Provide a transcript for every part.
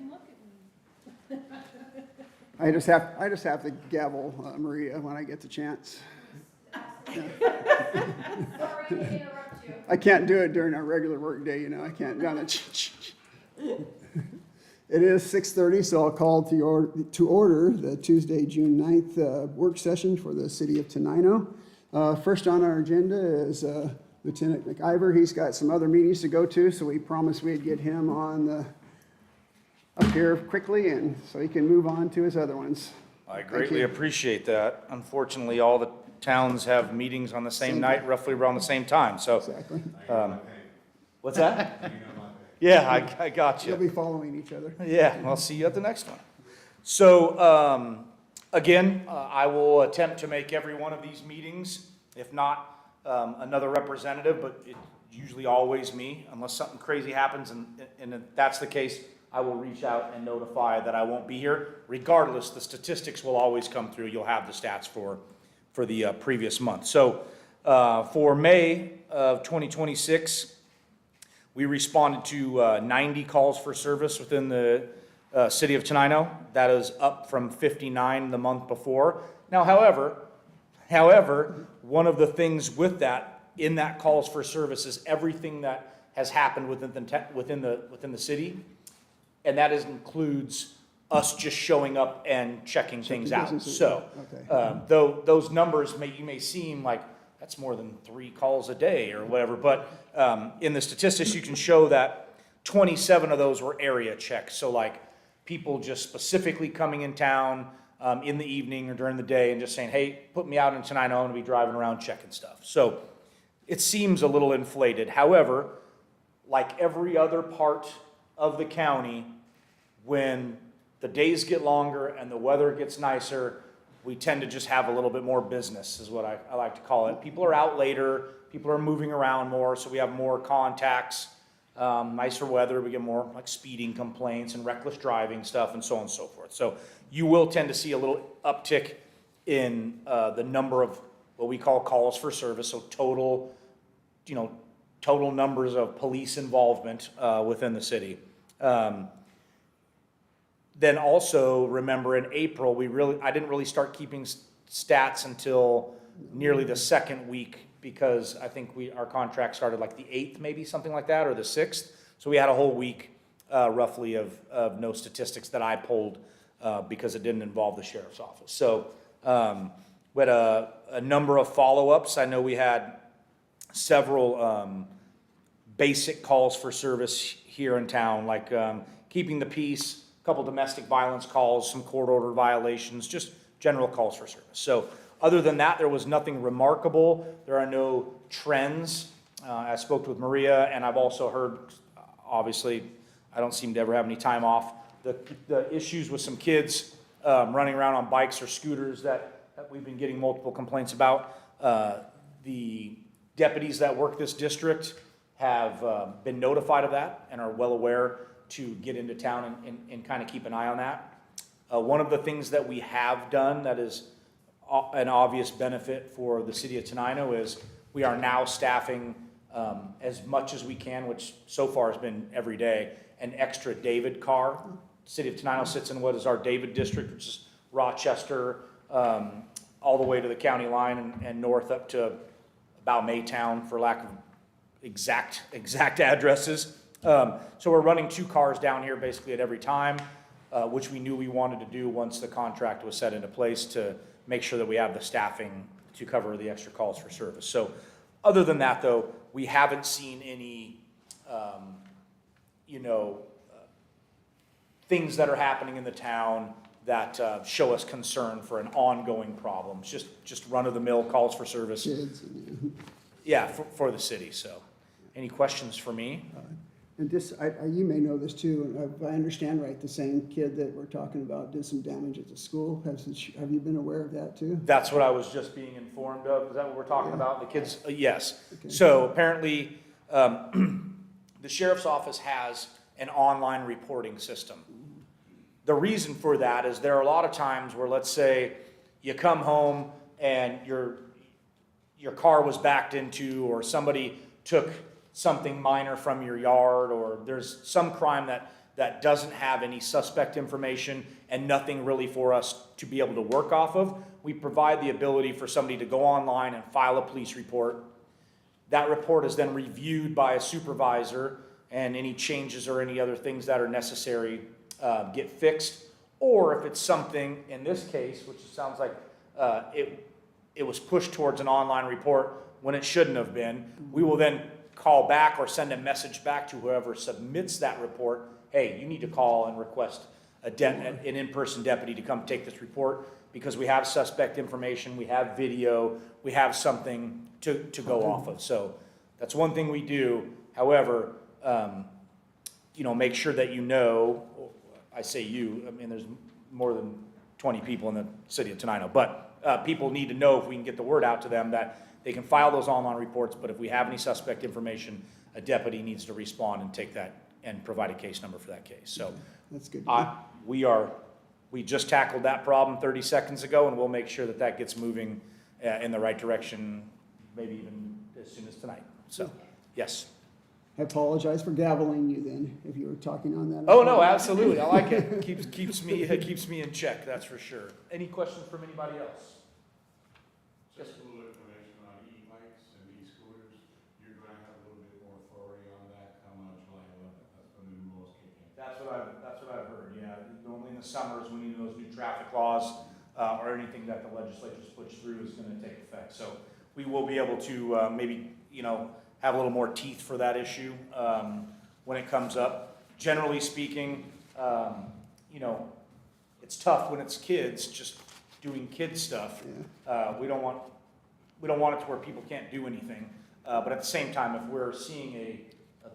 and look at me. I just have to gavel Maria when I get the chance. Sorry to interrupt you. I can't do it during our regular work day, I can't. It is 6:30, so I'll call to order the Tuesday, June 9th work session for the city of Tenino. First on our agenda is Lieutenant McIver. He's got some other meetings to go to, so we promised we'd get him on up here quickly, and so he can move on to his other ones. I greatly appreciate that. Unfortunately, all the towns have meetings on the same night, roughly around the same time, so. Exactly. What's that? Yeah, I got you. They'll be following each other. Yeah, I'll see you at the next one. So, again, I will attempt to make every one of these meetings, if not another representative, but it's usually always me, unless something crazy happens, and if that's the case, I will reach out and notify that I won't be here. Regardless, the statistics will always come through. You'll have the stats for the previous month. So, for May of 2026, we responded to 90 calls for service within the city of Tenino. That is up from 59 the month before. Now, however, one of the things with that, in that calls for service, is everything that has happened within the city, and that includes us just showing up and checking things out. So, though those numbers you may seem like that's more than 3 calls a day or whatever, but in the statistics you can show that 27 of those were area checks. So like people just specifically coming in town in the evening or during the day and just saying, hey, put me out in Tenino, I'm gonna be driving around checking stuff. So it seems a little inflated. However, like every other part of the county, when the days get longer and the weather gets nicer, we tend to just have a little bit more business, is what I like to call it. People are out later, people are moving around more, so we have more contacts. Nicer weather, we get more like speeding complaints and reckless driving stuff and so on and so forth. So you will tend to see a little uptick in the number of what we call calls for service, so total numbers of police involvement within the city. Then also remember in April, I didn't really start keeping stats until nearly the second week, because I think our contract started like the 8th, maybe something like that, or the 6th. So we had a whole week roughly of no statistics that I pulled because it didn't involve the sheriff's office. So we had a number of follow-ups. I know we had several basic calls for service here in town, like keeping the peace, a couple domestic violence calls, some court order violations, just general calls for service. So other than that, there was nothing remarkable. There are no trends. I spoke with Maria, and I've also heard, obviously, I don't seem to ever have any time off, the issues with some kids running around on bikes or scooters that we've been getting multiple complaints about. The deputies that work this district have been notified of that and are well aware to get into town and kind of keep an eye on that. One of the things that we have done that is an obvious benefit for the city of Tenino is we are now staffing as much as we can, which so far has been every day, an extra David car. City of Tenino sits in what is our David district, which is Rochester, all the way to the county line and north up to about Maytown, for lack of exact addresses. So we're running 2 cars down here basically at every time, which we knew we wanted to do once the contract was set into place, to make sure that we have the staffing to cover the extra calls for service. So other than that, though, we haven't seen any, things that are happening in the town that show us concern for an ongoing problem. It's just run-of-the-mill calls for service. Yeah, for the city. So any questions for me? And this, you may know this too, and if I understand right, the same kid that we're talking about did some damage at the school. Have you been aware of that too? That's what I was just being informed of. Is that what we're talking about? The kids? Yes. Okay. So apparently, the sheriff's office has an online reporting system. The reason for that is there are a lot of times where, let's say, you come home and your car was backed into, or somebody took something minor from your yard, or there's some crime that that doesn't have any suspect information and nothing really for us to be able to work off of, we provide the ability for somebody to go online and file a police report. That report is then reviewed by a supervisor, and any changes or any other things that are necessary get fixed. Or if it's something, in this case, which sounds like it was pushed towards an online report when it shouldn't have been, we will then call back or send a message back to whoever submits that report. Hey, you need to call and request an in-person deputy to come take this report because we have suspect information, we have video, we have something to go off of. So that's one thing we do. However, make sure that I say you, I mean, there's more than 20 people in the city of Tenino, but people need to know, if we can get the word out to them, that they can file those online reports, but if we have any suspect information, a deputy needs to respond and take that and provide a case number for that case. So That's good. we just tackled that problem 30 seconds ago, and we'll make sure that that gets moving in the right direction, maybe even as soon as tonight. So, yes. I apologize for gaveling you then, if you were talking on that. Oh, no, absolutely. I like it. Keeps me in check, that's for sure. Any questions from anybody else? Just a little information on e-bikes and e-scooters. You're going to have a little bit more authority on that come July 11th. That's when the new laws kick in. That's what I've heard, yeah. Normally in the summers, when any of those new traffic laws or anything that the legislature's pushed through is going to take effect. So we will be able to maybe, have a little more teeth for that issue when it comes up. Generally speaking, it's tough when it's kids just doing kid stuff. Yeah. We don't want it to where people can't do anything. But at the same time, if we're seeing a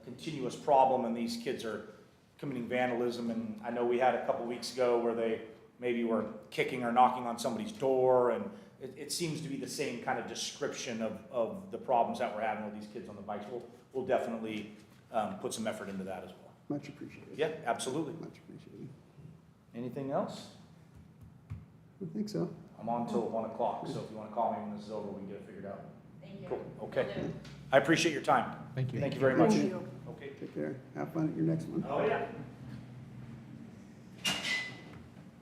continuous problem and these kids are committing vandalism, and I know we had a couple weeks ago where they maybe were kicking or knocking on somebody's door, and it seems to be the same kind of description of the problems that we're having with these kids on the bikes. We'll definitely put some effort into that as well. Much appreciated. Yeah, absolutely. Much appreciated. Anything else? I think so. I'm on till 1 o'clock, so if you want to call me when this is over, we can get it figured out. Thank you. Cool, okay. Will do. I appreciate your time. Thank you. Thank you very much. Thank you. Okay. Take care. Have fun at your next one. Oh, yeah.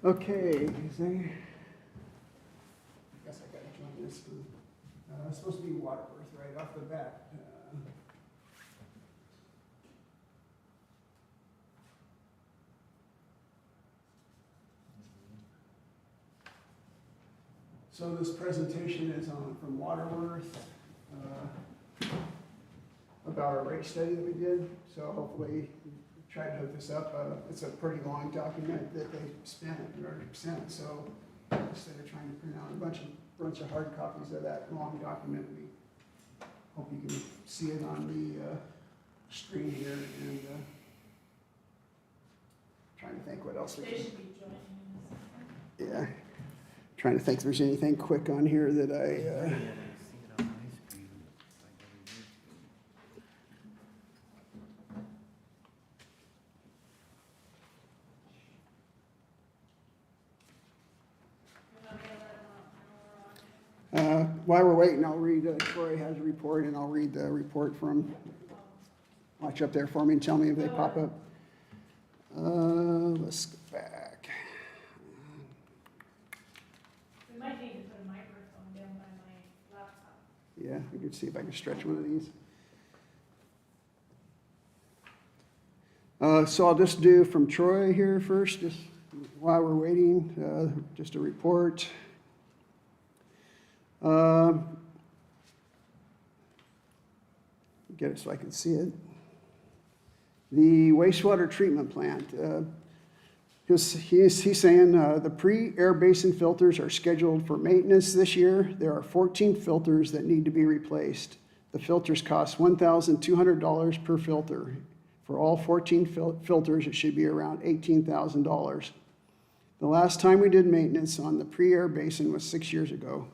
Okay, is there? I guess I gotta join this one. It's supposed to be Waterworth right off the bat. So this presentation is from Waterworth, about our rate study that we did. So hopefully try to hook this up. It's a pretty long document that they already sent. So instead of trying to print out a bunch of hard copies of that long document, we hope you can see it on the screen here. And trying to think what else we They can. should be joining us. Yeah, trying to think if there's anything quick on here that I. While we're waiting, I'll read, Troy has a report, and I'll read the report from, watch up there for me and tell me if they pop up. Let's go back. We might need to put a microphone down by my laptop. Yeah, I can see if I can stretch one of these. So I'll just do from Troy here first, just while we're waiting, just a report. Get it so I can see it. The wastewater treatment plant. He's saying the pre-air basin filters are scheduled for maintenance this year. There are 14 filters that need to be replaced. The filters cost $1,200 per filter. For all 14 filters, it should be around $18,000. The last time we did maintenance on the pre-air basin was 6 years ago.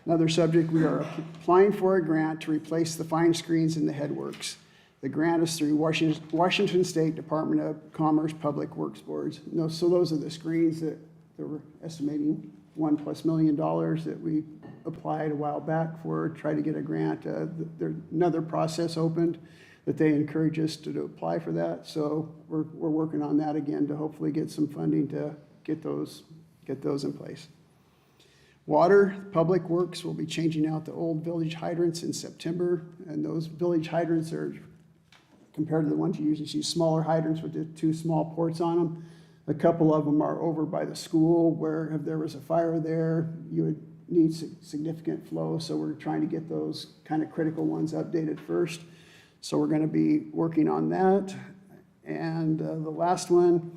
Another subject, we are applying for a grant to replace the fine screens in the headworks. The grant is through Washington State Department of Commerce Public Works Boards. So those are the screens that we're estimating $1+ million that we applied a while back for, try to get a grant. There's another process opened. but they encourage us to apply for that. So we're working on that again to hopefully get some funding to get those in place. Water, Public Works will be changing out the old village hydrants in September, and those village hydrants are, compared to the ones you usually see, smaller hydrants with the 2 small ports on them. A couple of them are over by the school where if there was a fire there, you would need significant flow. So we're trying to get those kind of critical ones updated first. So we're going to be working on that. And the last one,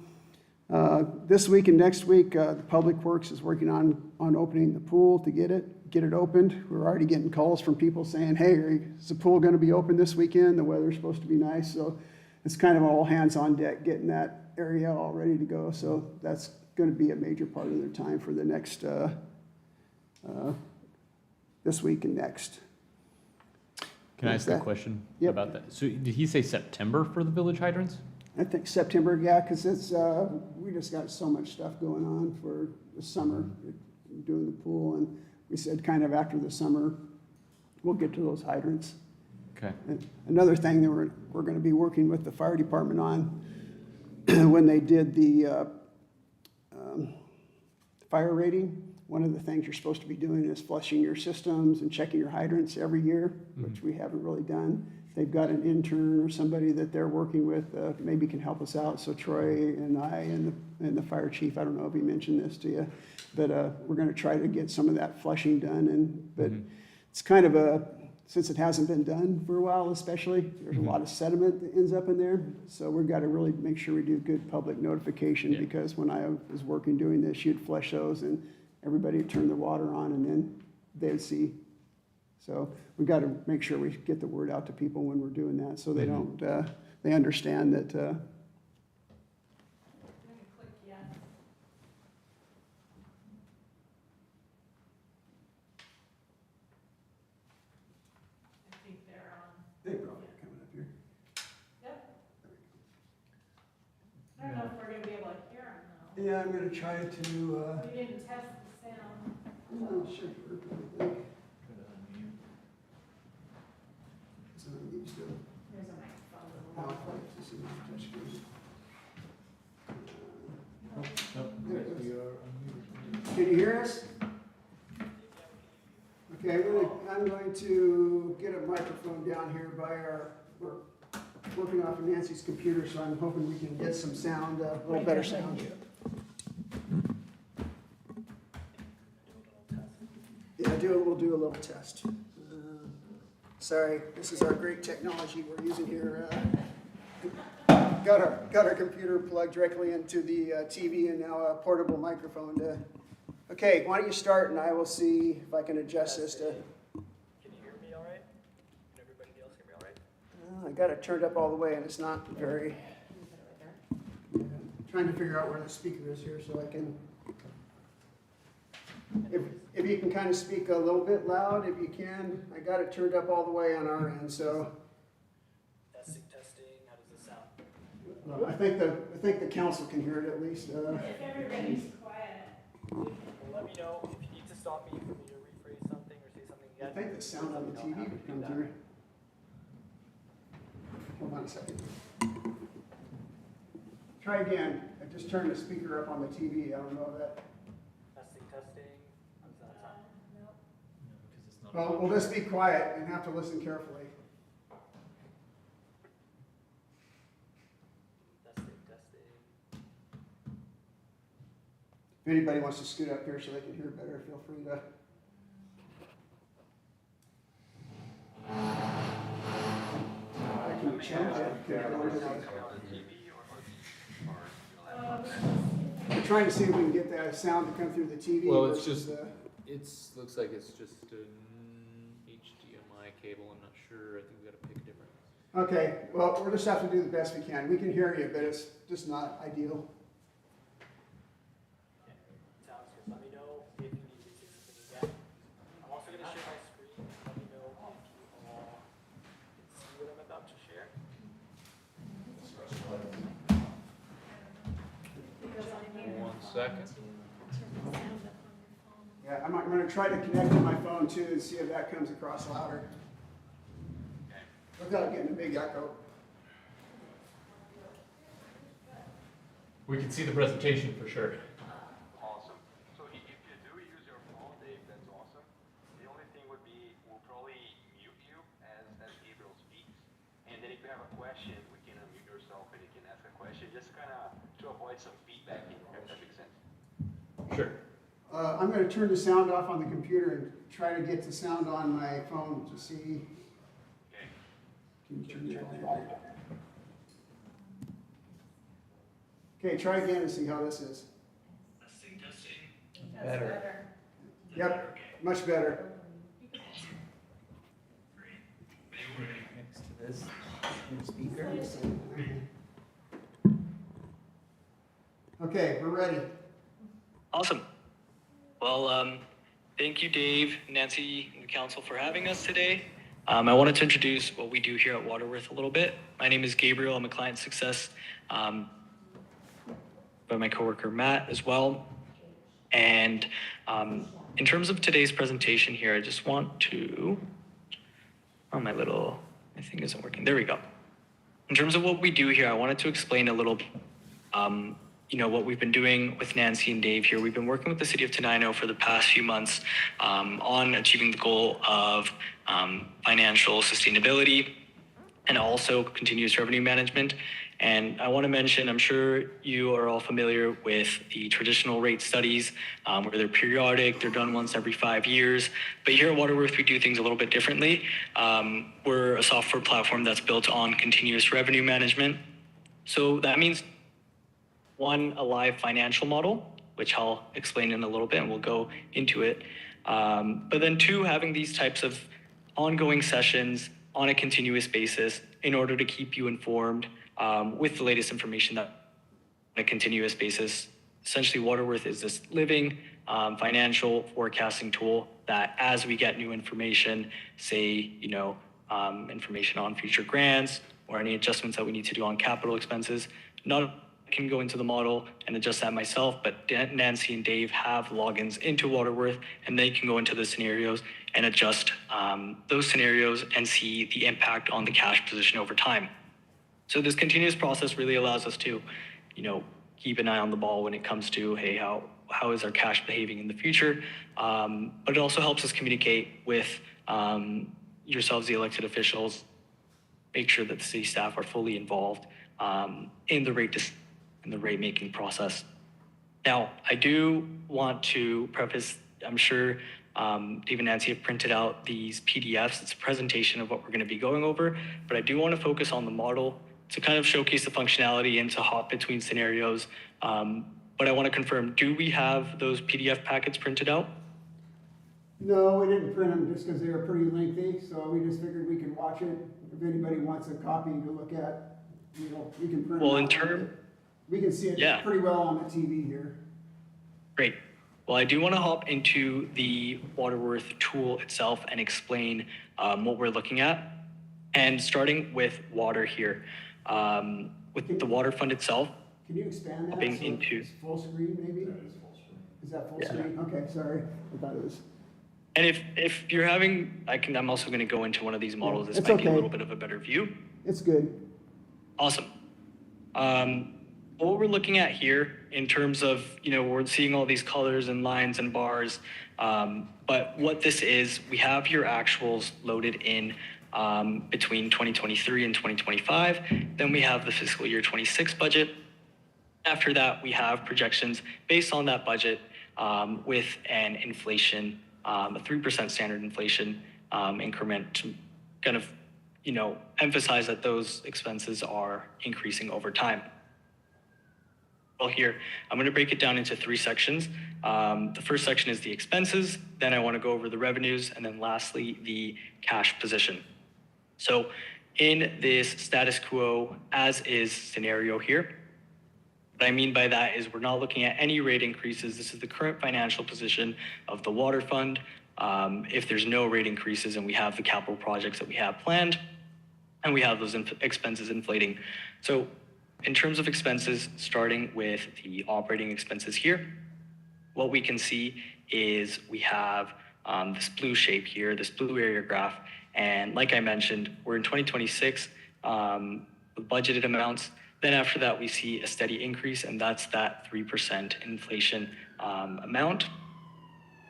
this week and next week, the Public Works is working on opening the pool to get it opened. We're already getting calls from people saying, hey, is the pool going to be open this weekend? The weather's supposed to be nice. So it's kind of all hands on deck getting that area all ready to go. So that's going to be a major part of their time for the next, this week and next. Can I ask a question Yep. about that? So did he say September for the village hydrants? I think September, yeah, because it's, we just got so much stuff going on for the summer, doing the pool, and we said kind of after the summer, we'll get to those hydrants. Okay. And another thing that we're going to be working with the fire department on, when they did the fire rating, one of the things you're supposed to be doing is flushing your systems and checking your hydrants every year, which we haven't really done. They've got an intern or somebody that they're working with, maybe can help us out. So Troy and I and the fire chief, I don't know if he mentioned this to you, but we're going to try to get some of that flushing done. But it's kind of since it hasn't been done for a while, especially, there's a lot of sediment that ends up in there. So we've got to really make sure we do good public notification, because when I was working doing this, you'd flush those and everybody would turn their water on and then they'd see. So we've got to make sure we get the word out to people when we're doing that, so they don't, they understand that, I'm gonna click yes. I think they're on. they probably are coming up here. Yep. I don't know if we're gonna be able to hear them though. Yeah, I'm going to try to, We didn't test the sound. no, sure, I think. So I'm used to, There's a microphone. how this is not touch screen. Nope. There it goes. Can you hear us? Okay, I'm going to get a microphone down here by we're working off of Nancy's computer, so I'm hoping we can get some sound, a little better sound. Yeah, we'll do a little test. Sorry, this is our great technology we're using here. Got our computer plugged directly into the TV and now a portable microphone to. Okay, why don't you start and I will see if I can adjust this to. Can you hear me all right? Can everybody else hear me all right? I got it turned up all the way and it's not very. Yeah, trying to figure out where the speaker is here so I can. If you can kind of speak a little bit loud, if you can. I got it turned up all the way on our end, so. Testing, how does this sound? I think the council can hear it at least. If everybody's quiet. Well, let me know if you need to stop me for me to rephrase something or say something I again. think the sound on the TV would come through. Hold on a second. Try again. I just turned the speaker up on the TV. I don't know that. Testing, how does that sound? No. Well, we'll just be quiet and have to listen carefully. Testing. If anybody wants to scoot up here so they can hear better, feel free to. I can change it. We're trying to see if we can get that sound to come through the TV. Well, it's versus, just, it's, looks like it's just an HDMI cable, I'm not sure, I think we gotta pick a different. Okay, well, we'll just have to do the best we can. We can hear you, but it's just not ideal. Sounds good. Let me know if you need me to say something again. I'm also gonna share my screen. Let me know if you all can see what I'm about to share. One second. Yeah, I'm going to try to connect to my phone too and see if that comes across louder. without getting a big echo. We can see the presentation for sure. Awesome. So if you do use your phone, Dave, that's awesome. The only thing would be, we'll probably mute you as Gabriel speaks. And then if you have a question, we can unmute yourself and you can ask a question, just kind of to avoid some feedback, if that makes sense. Sure. I'm going to turn the sound off on the computer and try to get the sound on my phone to see. Okay. Can you turn it on? Okay, try again and see how this is. That's better. Yep, much better. Next to this speaker. Okay, we're ready. Awesome. Well, thank you, Dave, Nancy, and the council for having us today. I wanted to introduce what we do here at Waterworth a little bit. My name is Gabriel. I'm a client success by my coworker Matt as well. And in terms of today's presentation here, I just want to, my thing isn't working. There we go. In terms of what we do here, I wanted to explain a little, what we've been doing with Nancy and Dave here. We've been working with the city of Tenino for the past few months on achieving the goal of financial sustainability and also continuous revenue management. And I want to mention, I'm sure you are all familiar with the traditional rate studies where they're periodic, they're done once every 5 years. But here at Waterworth, we do things a little bit differently. We're a software platform that's built on continuous revenue management. So that means, one, a live financial model, which I'll explain in a little bit and we'll go into it. But then two, having these types of ongoing sessions on a continuous basis in order to keep you informed with the latest information that on a continuous basis. Essentially, Waterworth is this living financial forecasting tool that as we get new information, say, information on future grants or any adjustments that we need to do on capital expenses, not can go into the model and adjust that myself, but Nancy and Dave have logins into Waterworth and they can go into the scenarios and adjust those scenarios and see the impact on the cash position over time. So this continuous process really allows us to, keep an eye on the ball when it comes to, hey, how is our cash behaving in the future? But it also helps us communicate with yourselves, the elected officials, make sure that the city staff are fully involved in the rate making process. Now, I do want to preface, I'm sure Dave and Nancy have printed out these PDFs. It's a presentation of what we're going to be going over, but I do want to focus on the model to kind of showcase the functionality and to hop between scenarios. But I want to confirm, do we have those PDF packets printed out? No, we didn't print them just because they were pretty lengthy, so we just figured we could watch it. If anybody wants a copy to look at, we can print Well, it in out. term, We can see it pretty well on the TV here. great. Well, I do want to hop into the Waterworth tool itself and explain what we're looking at. And starting with water here, with the water fund itself. Can you expand that? Hopping So into- it's full screen, maybe? Is that full screen? Okay, sorry. I thought it was. And if you're having, I'm also going to go into one of these models. This it's might be a okay. little bit of a better view. It's good. Awesome. What we're looking at here in terms of, we're seeing all these colors and lines and bars. But what this is, we have your actuals loaded in between 2023 and 2025. Then we have the fiscal year 26 budget. After that, we have projections based on that budget with an inflation, a 3% standard inflation increment to kind of, emphasize that those expenses are increasing over time. Well, here, I'm going to break it down into 3 sections. The first section is the expenses, then I want to go over the revenues, and then lastly, the cash position. So in this status quo as is scenario here, what I mean by that is we're not looking at any rate increases. This is the current financial position of the water fund. If there's no rate increases and we have the capital projects that we have planned and we have those expenses inflating. So in terms of expenses, starting with the operating expenses here, what we can see is we have this blue shape here, this blue area graph, And like I mentioned, we're in 2026 with budgeted amounts. Then after that, we see a steady increase, and that's that 3% inflation amount.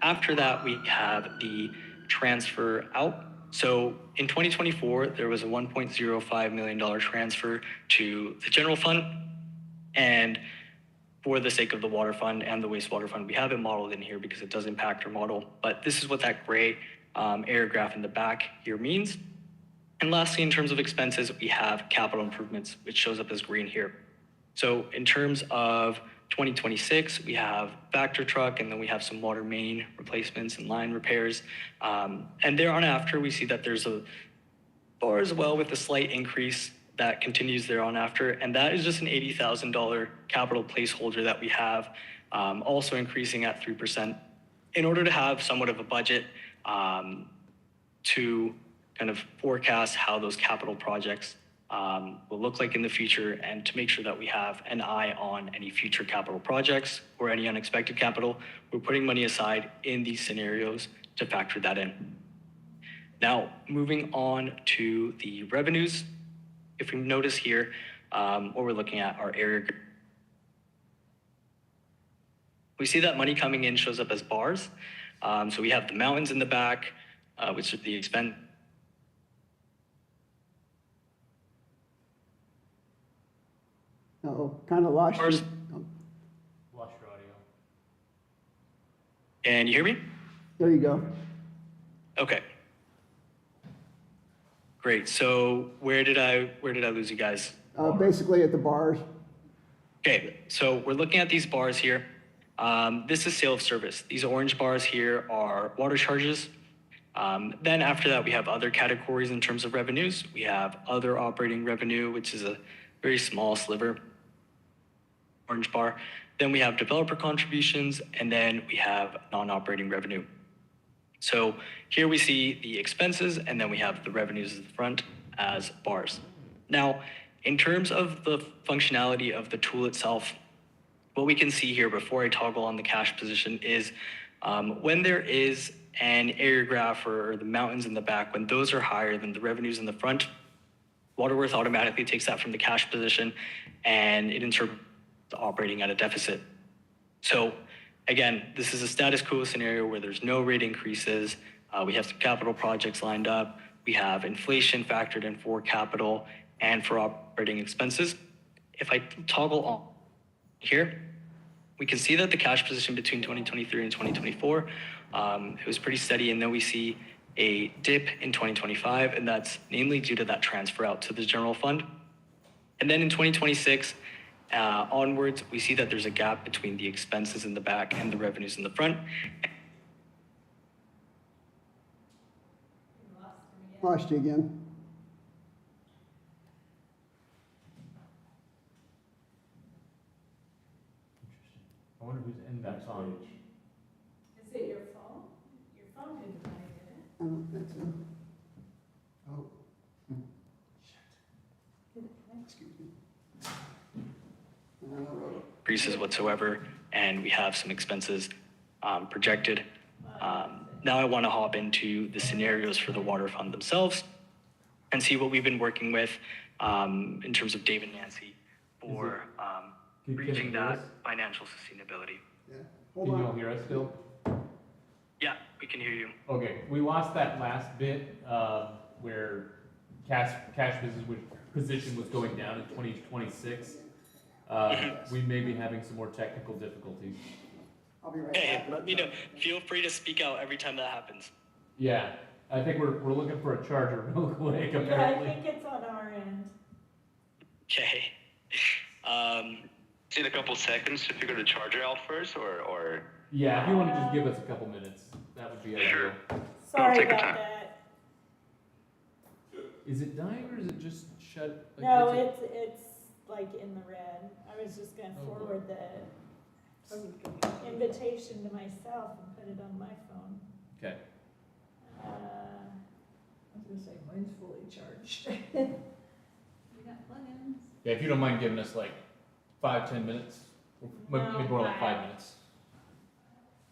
After that, we have the transfer out. So in 2024, there was a $1.05 million transfer to the general fund. And for the sake of the water fund and the wastewater fund, we have it modeled in here because it does impact our model. But this is what that gray area graph in the back here means. And lastly, in terms of expenses, we have capital improvements, which shows up as green here. So in terms of 2026, we have Vector truck, and then we have some water main replacements and line repairs. And there on after, we see that there's a bar as well with a slight increase that continues there on after. And that is just an $80,000 capital placeholder that we have, also increasing at 3%, in order to have somewhat of a budget to kind of forecast how those capital projects will look like in the future, and to make sure that we have an eye on any future capital projects or any unexpected capital. We're putting money aside in these scenarios to factor that in. Now, moving on to the revenues. If we notice here, what we're looking at are area. We see that money coming in shows up as bars. So we have the mountains in the back, which is the expense. Uh-oh, kind of lost you. Bars. Lost your audio. And you hear me? There you go. Okay. Great. So where did I lose you guys? Basically at the bars. Okay, so we're looking at these bars here. This is sale of service. These orange bars here are water charges. Then after that, we have other categories in terms of revenues. We have other operating revenue, which is a very small sliver, orange bar. Then we have developer contributions, and then we have non-operating revenue. So here we see the expenses, and then we have the revenues at the front as bars. Now, in terms of the functionality of the tool itself, what we can see here before I toggle on the cash position is when there is an area graph or the mountains in the back, when those are higher than the revenues in the front, Waterworth automatically takes that from the cash position and it interprets operating at a deficit. So again, this is a status quo scenario where there's no rate increases. We have some capital projects lined up. We have inflation factored in for capital and for operating expenses. If I toggle on here, we can see that the cash position between 2023 and 2024, it was pretty steady. And then we see a dip in 2025, and that's namely due to that transfer out to the general fund. And then in 2026 onwards, we see that there's a gap between the expenses in the back and the revenues in the front. Lost you again. I wonder who's in that song. Is it your phone? Your phone didn't play, did it? I don't think so. Oh. Did it play? Excuse me. Increases whatsoever, and we have some expenses projected. Now I want to hop into the scenarios for the water fund themselves and see what we've been working with in terms of Dave and Nancy for reaching that financial sustainability. Yeah. Can you all hear us still? Yeah, we can hear you. Okay, we lost that last bit where cash position was going down in 2026. We may be having some more technical difficulties. I'll be right Hey, back. let me know. Feel free to speak out every time that happens. Yeah, I think we're looking for a charger real quick Yeah, I apparently. think it's on our end. Okay. Need a couple seconds to figure the charger out first, or Yeah, if you want to just give us a couple minutes, that would be ideal. Sure. Sorry take your about time. that. Is it dying or is it just shut? Like, No, what's it's like in the red. I was just gonna Oh, forward the invitation to myself and put it on my phone. Okay. I was gonna say, mine's fully charged. We got plugins. Yeah, if you don't mind giving us like 5-10 minutes, maybe No, more like 5 I- minutes.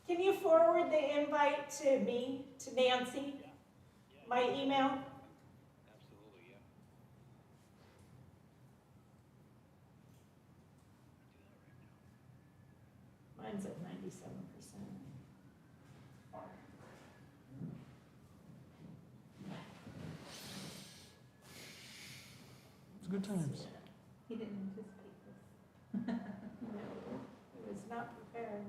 Can you forward the invite to me, to Nancy? my email? Absolutely, yeah. Mine's at 97%. It's good times. He didn't anticipate this. No, he was not prepared.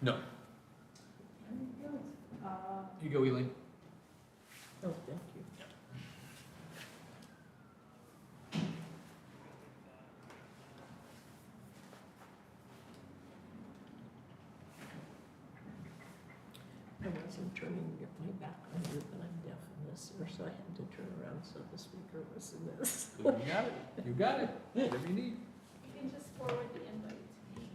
No. Uh, You go, Elaine. Oh, thank you. I wasn't turning my back on you, but I'm deaf in this ear, so I had to turn around so the speaker was in this. You got it. You got it. Whatever you need. You can just forward the invite to me.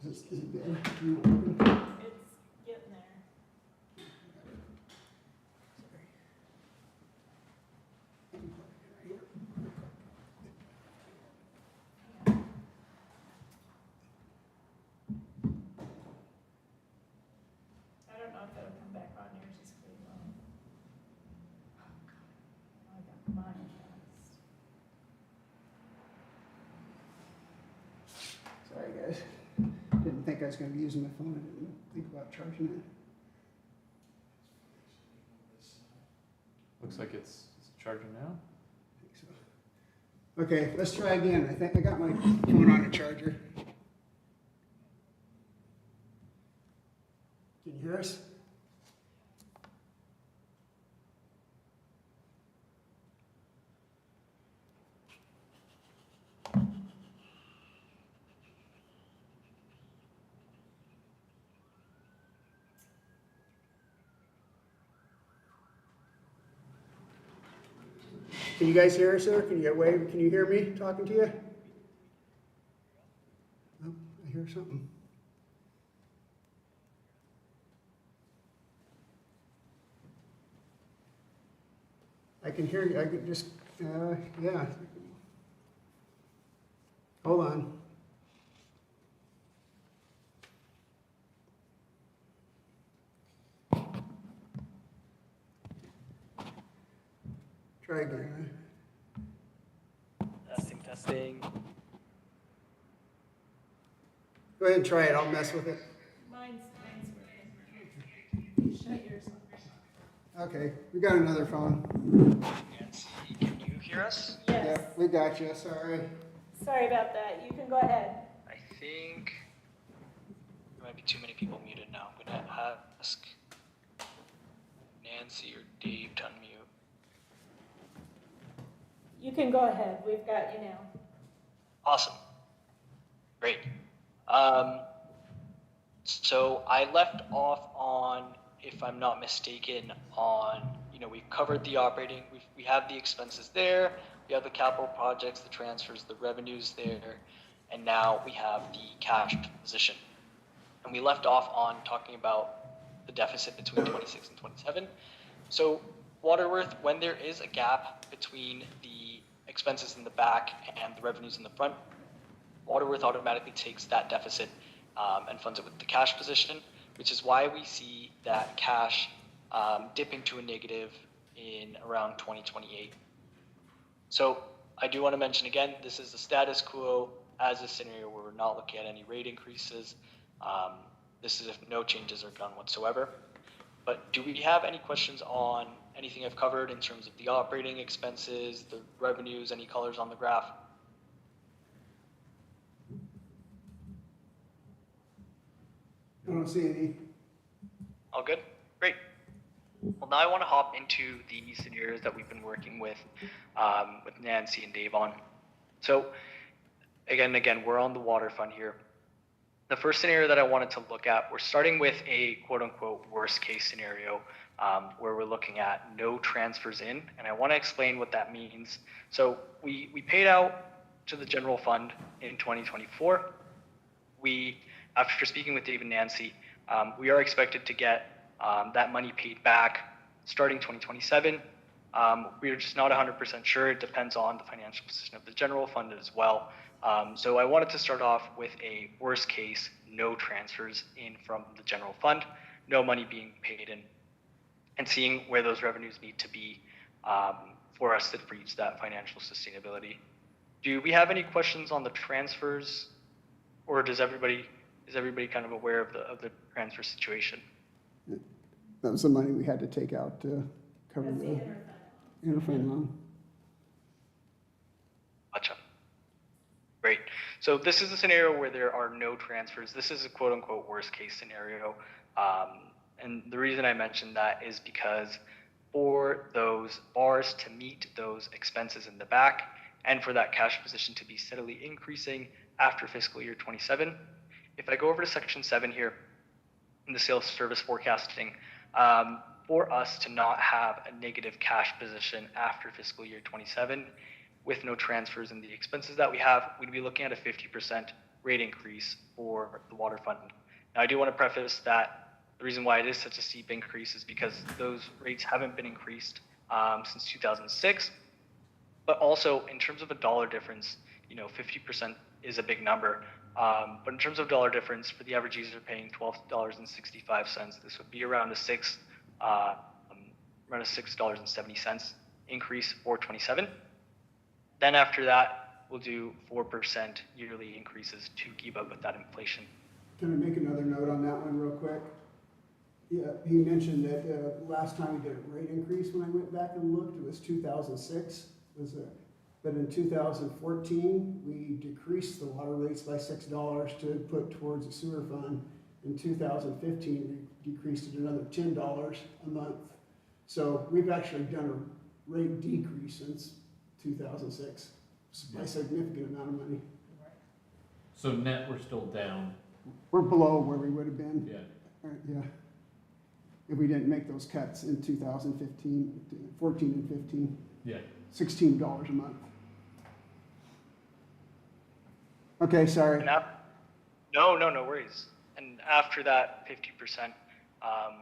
Is it dead? You want to open? It's getting there. I don't know if it'll come back on yours is pretty low. I got mine fast. Sorry, guys. Didn't think I was gonna be using my phone. I didn't think about charging it. Looks like it's charging now. I think so. Okay, let's try again. I think I got my phone on a charger. Can you hear us? Can you guys hear us there? Can you wave? Can you hear me talking to you? Oh, I hear something. I can hear you. I could just, yeah. Hold on. Try again. Testing, testing. Go ahead and try it. I'll mess with it. Mine's working. Shut yours off. Okay, we got another phone. Nancy, can you hear us? Yes. Yeah, we got you. Sorry. Sorry about that. You can go ahead. I think there might be too many people muted now. I'm gonna ask Nancy or Dave to unmute. You can go ahead. We've got you now. Awesome. Great. So I left off on, if I'm not mistaken, on, we've covered the operating, we have the expenses there, we have the capital projects, the transfers, the revenues there, and now we have the cash position. And we left off on talking about the deficit between 26 and 27. So Waterworth, when there is a gap between the expenses in the back and the revenues in the front, Waterworth automatically takes that deficit and funds it with the cash position, which is why we see that cash dipping to a negative in around 2028. So I do want to mention again, this is the status quo as a scenario where we're not looking at any rate increases. This is if no changes are done whatsoever. But do we have any questions on anything I've covered in terms of the operating expenses, the revenues, any colors on the graph? I don't see any. All good? Great. Well, now I want to hop into the scenarios that we've been working with Nancy and Dave on. So again, we're on the waterfront here. The first scenario that I wanted to look at, we're starting with a quote unquote worst case scenario where we're looking at no transfers in. And I want to explain what that means. So we paid out to the general fund in 2024. After speaking with Dave and Nancy, we are expected to get that money paid back starting 2027. We are just not 100% sure. It depends on the financial position of the general fund as well. So I wanted to start off with a worst case, no transfers in from the general fund, no money being paid in, and seeing where those revenues need to be for us to reach that financial sustainability. Do we have any questions on the transfers, or is everybody kind of aware of the transfer situation? That was the money we had to take out to cover That's the the interfund. interfund loan. Gotcha. Great. So this is a scenario where there are no transfers. This is a quote unquote worst case scenario. And the reason I mentioned that is because for those bars to meet those expenses in the back and for that cash position to be steadily increasing after fiscal year 27, if I go over to section 7 here in the sales service forecasting, for us to not have a negative cash position after fiscal year 27 with no transfers in the expenses that we have, we'd be looking at a 50% rate increase for the water fund. Now, I do want to preface that the reason why it is such a steep increase is because those rates haven't been increased since 2006, but also in terms of a dollar difference, 50% is a big number. But in terms of dollar difference, for the average user paying $12.65, this would be around a $6.70 increase for 27. Then after that, we'll do 4% yearly increases to keep up with that inflation. Can I make another note on that one real quick? Yeah, he mentioned that last time we did a rate increase, when I went back and looked, it was 2006. But in 2014, we decreased the water rates by $6 to put towards the sewer fund. In 2015, we decreased it another $10 a month. So we've actually done a rate decrease since 2006 by a significant amount of money. So net, we're still down. We're below where we would have been. Yeah. Yeah. If we didn't make those cuts in 2015, 14 and 15. Yeah. $16 a month. Okay, sorry. No worries. And after that 50%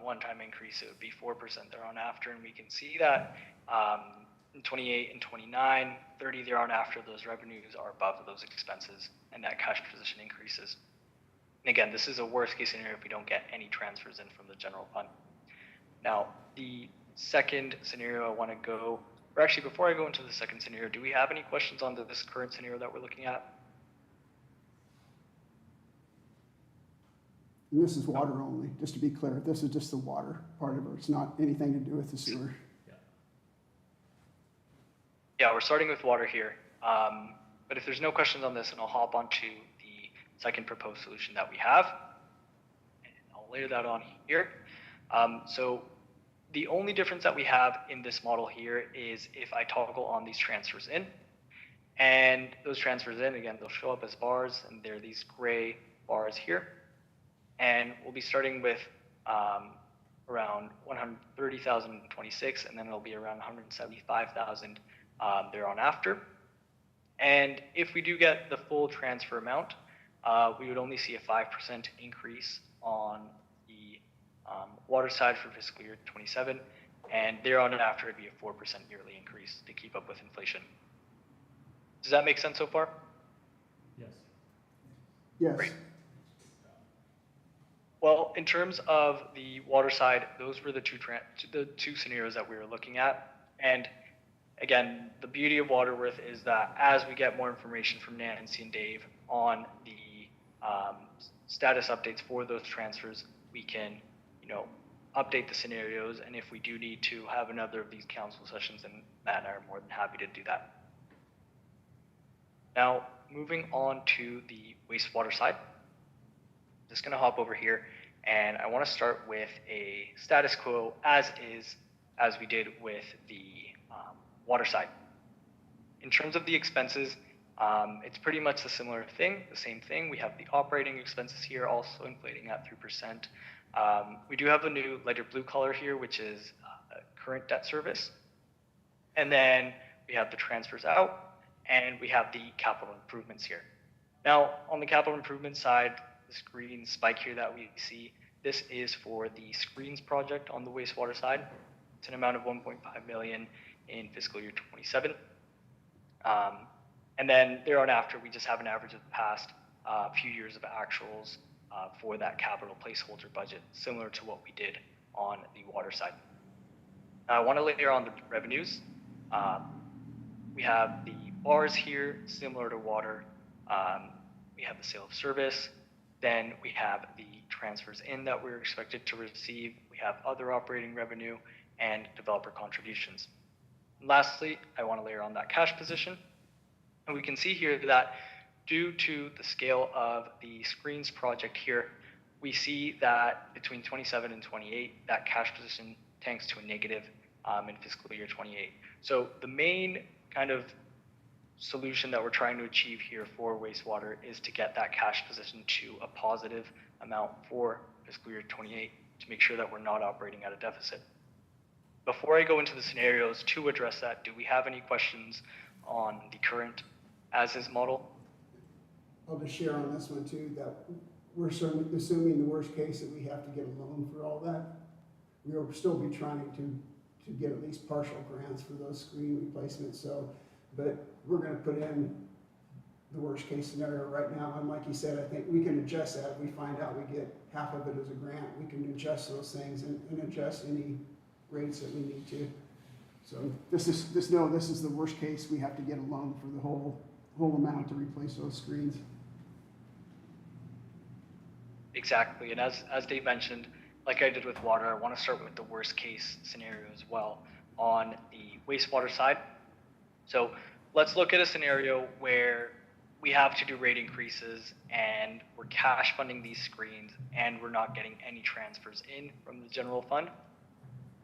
one-time increase, it would be 4% thereon after, and we can see that in 28 and 29, 30 thereon after, those revenues are above those expenses, and that cash position increases. And again, this is a worst case scenario if we don't get any transfers in from the general fund. Now, the second scenario I want to go, or actually before I go into the second scenario, do we have any questions on this current scenario that we're looking at? And this is water only, just to be clear. This is just the water part of it. It's not anything to do with the sewer. Yeah, we're starting with water here. But if there's no questions on this, and I'll hop onto the second proposed solution that we have, and I'll layer that on here. So the only difference that we have in this model here is if I toggle on these transfers in, and those transfers in, again, they'll show up as bars, and they're these gray bars here. And we'll be starting with around 130,026, and then it'll be around 175,000 thereon after. And if we do get the full transfer amount, we would only see a 5% increase on the water side for fiscal year 27, and thereon and after it'd be a 4% yearly increase to keep up with inflation. Does that make sense so far? Yes. Yes. Great. Well, in terms of the water side, those were the two scenarios that we were looking at. And again, the beauty of Waterworth is that as we get more information from Nancy and Dave on the status updates for those transfers, we can, update the scenarios. And if we do need to have another of these council sessions, then Matt and I are more than happy to do that. Now, moving on to the wastewater side. Just going to hop over here, and I want to start with a status quo as is, as we did with the water side. In terms of the expenses, it's pretty much the same thing. We have the operating expenses here also inflating at 3%. We do have a new lighter blue color here, which is current debt service. And then we have the transfers out, and we have the capital improvements here. Now, on the capital improvement side, this green spike here that we see, this is for the screens project on the wastewater side. It's an amount of $1.5 million in fiscal year 27. And then thereafter, we just have an average of the past few years of actuals for that capital placeholder budget, similar to what we did on the water side. Now, I want to layer on the revenues. We have the bars here, similar to water. We have the sale of service. Then we have the transfers in that we're expected to receive. We have other operating revenue and developer contributions. And lastly, I want to layer on that cash position. And we can see here that due to the scale of the screens project here, we see that between 27 and 28, that cash position tanks to a negative in fiscal year 28. So the main kind of solution that we're trying to achieve here for wastewater is to get that cash position to a positive amount for fiscal year 28 to make sure that we're not operating at a deficit. Before I go into the scenarios to address that, do we have any questions on the current as-is model? I'll just share on this one too, that we're assuming the worst case that we have to get a loan for all that. We'll still be trying to get at least partial grants for those screen replacements, so, but we're gonna put in the worst case scenario right now, and like you said, I think we can adjust that. If we find out we get half of it as a grant, we can adjust those things and adjust any rates that we need to. So this is the worst case, we have to get a loan for the whole amount to replace those screens. Exactly, and as Dave mentioned, like I did with water, I want to start with the worst case scenario as well on the wastewater side. So let's look at a scenario where we have to do rate increases and we're cash funding these screens and we're not getting any transfers in from the general fund.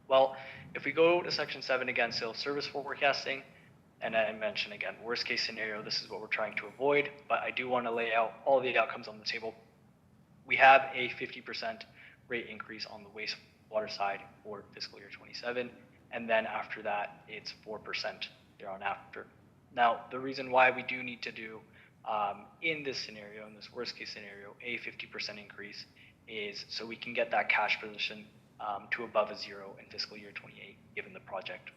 Well, if we go to section 7 again, sales service forecasting, and I mentioned again, worst case scenario, this is what we're trying to avoid, but I do want to lay out all the outcomes on the table. We have a 50% rate increase on the wastewater side for fiscal year 27, and then after that, it's 4% thereafter. Now, the reason why we do need to do in this scenario, in this worst case scenario, a 50% increase is so we can get that cash position to above a 0 in fiscal year 28, given the project.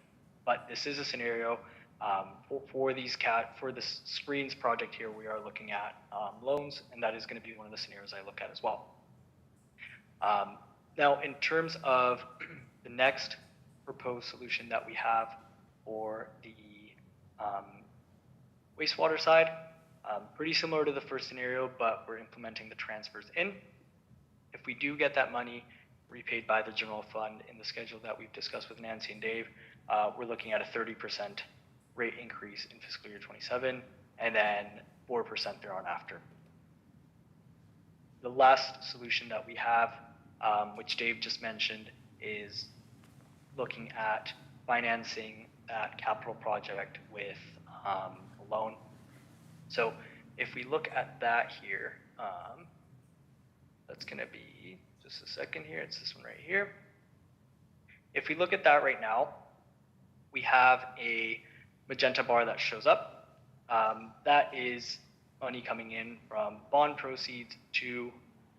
But this is a scenario for this screens project here, we are looking at loans, and that is going to be one of the scenarios I look at as well. Now, in terms of the next proposed solution that we have for the wastewater side, pretty similar to the first scenario, but we're implementing the transfers in. If we do get that money repaid by the general fund in the schedule that we've discussed with Nancy and Dave, we're looking at a 30% rate increase in fiscal year 27, and then 4% thereafter. The last solution that we have, which Dave just mentioned, is looking at financing that capital project with a loan. So if we look at that here, that's going to be just a second here. It's this one right here. If we look at that right now, we have a magenta bar that shows up. That is money coming in from bond proceeds to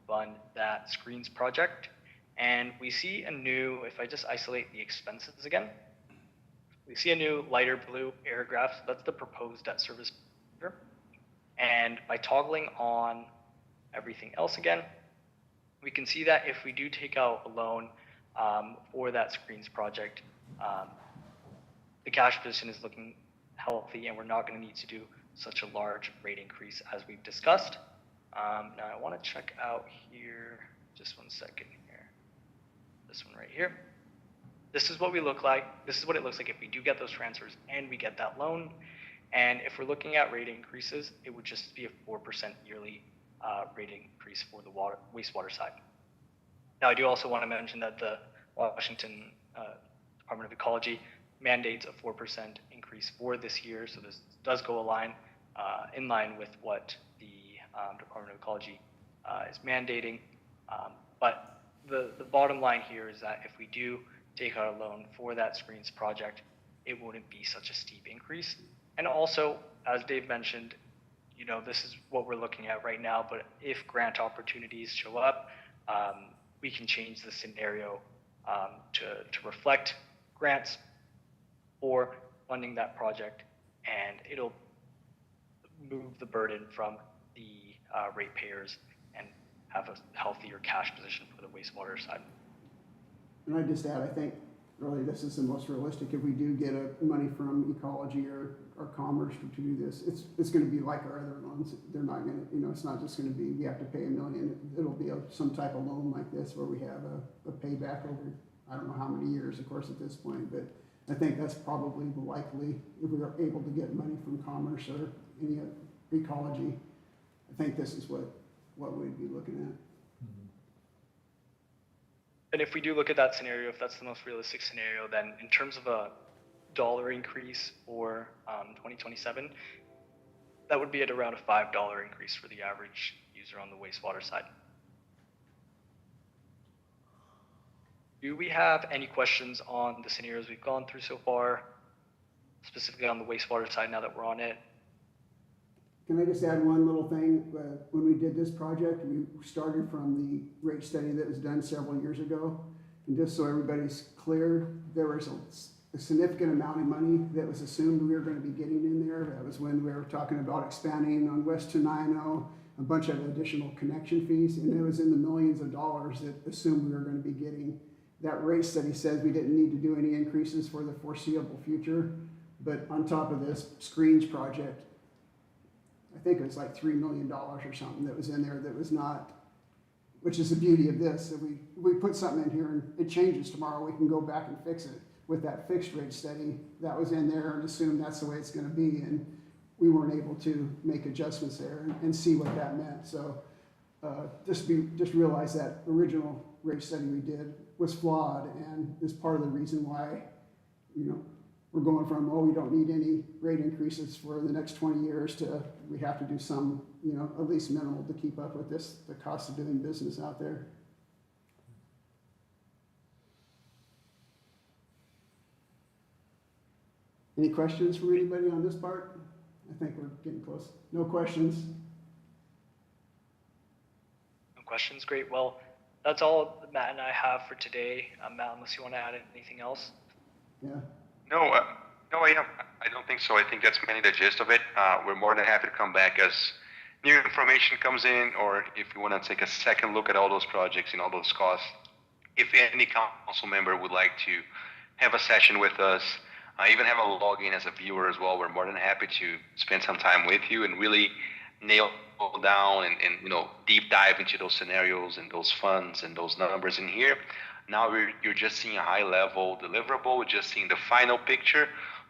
fund that screens project. And we see a new, if I just isolate the expenses again, we see a new lighter blue paragraph. So that's the proposed debt service. And by toggling on everything else again, we can see that if we do take out a loan for that screens project, the cash position is looking healthy, and we're not going to need to do such a large rate increase as we've discussed. Now I want to check out here, just one second here. This one right here. This is what we look like. This is what it looks like if we do get those transfers and we get that loan. And if we're looking at rate increases, it would just be a 4% yearly rate increase for the wastewater side. Now, I do also want to mention that the Washington Department of Ecology mandates a 4% increase for this year, so this does go in line with what the Department of Ecology is mandating. But the bottom line here is that if we do take out a loan for that screens project, it wouldn't be such a steep increase. And also, as Dave mentioned, this is what we're looking at right now, but if grant opportunities show up, we can change the scenario to reflect grants for funding that project, and it'll move the burden from the ratepayers and have a healthier cash position for the wastewater side. And I just add, I think really this is the most realistic. If we do get money from ecology or commerce to do this, it's going to be like our other loans. They're not going to, it's not just going to be, we have to pay $1 million. It'll be some type of loan like this where we have a payback over, I don't know how many years, of course, at this point, but I think that's probably the likely, if we are able to get money from commerce or any ecology, I think this is what we'd be looking at. And if we do look at that scenario, if that's the most realistic scenario, then in terms of a dollar increase for 2027, that would be at around a $5 increase for the average user on the wastewater side. Do we have any questions on the scenarios we've gone through so far, specifically on the wastewater side now that we're on it? Can I just add one little thing? When we did this project, we started from the rate study that was done several years ago. And just so everybody's clear, there was a significant amount of money that was assumed we were going to be getting in there. That was when we were talking about expanding on West Tenino, a bunch of additional connection fees, and it was in the millions of dollars that assumed we were going to be getting. That rate study says we didn't need to do any increases for the foreseeable future, but on top of this screens project, I think it was like $3 million or something that was in there that was not, which is the beauty of this. If we put something in here and it changes tomorrow, we can go back and fix it. With that fixed rate study, that was in there and assumed that's the way it's going to be, and we weren't able to make adjustments there and see what that meant. So just realize that original rate study we did was flawed and is part of the reason why, we're going from, we don't need any rate increases for the next 20 years to we have to do some, at least minimal to keep up with the cost of doing business out there. Any questions from anybody on this part? I think we're getting close. No questions? No questions? Great. Well, that's all Matt and I have for today. Matt, unless you want to add anything else? Yeah. No, I don't think so. I think that's mainly the gist of it. We're more than happy to come back as new information comes in, or if you want to take a second look at all those projects and all those costs. If any council member would like to have a session with us, even have a login as a viewer as well, we're more than happy to spend some time with you and really nail down and deep dive into those scenarios and those funds and those numbers in here. Now you're just seeing a high level deliverable, just seeing the final picture,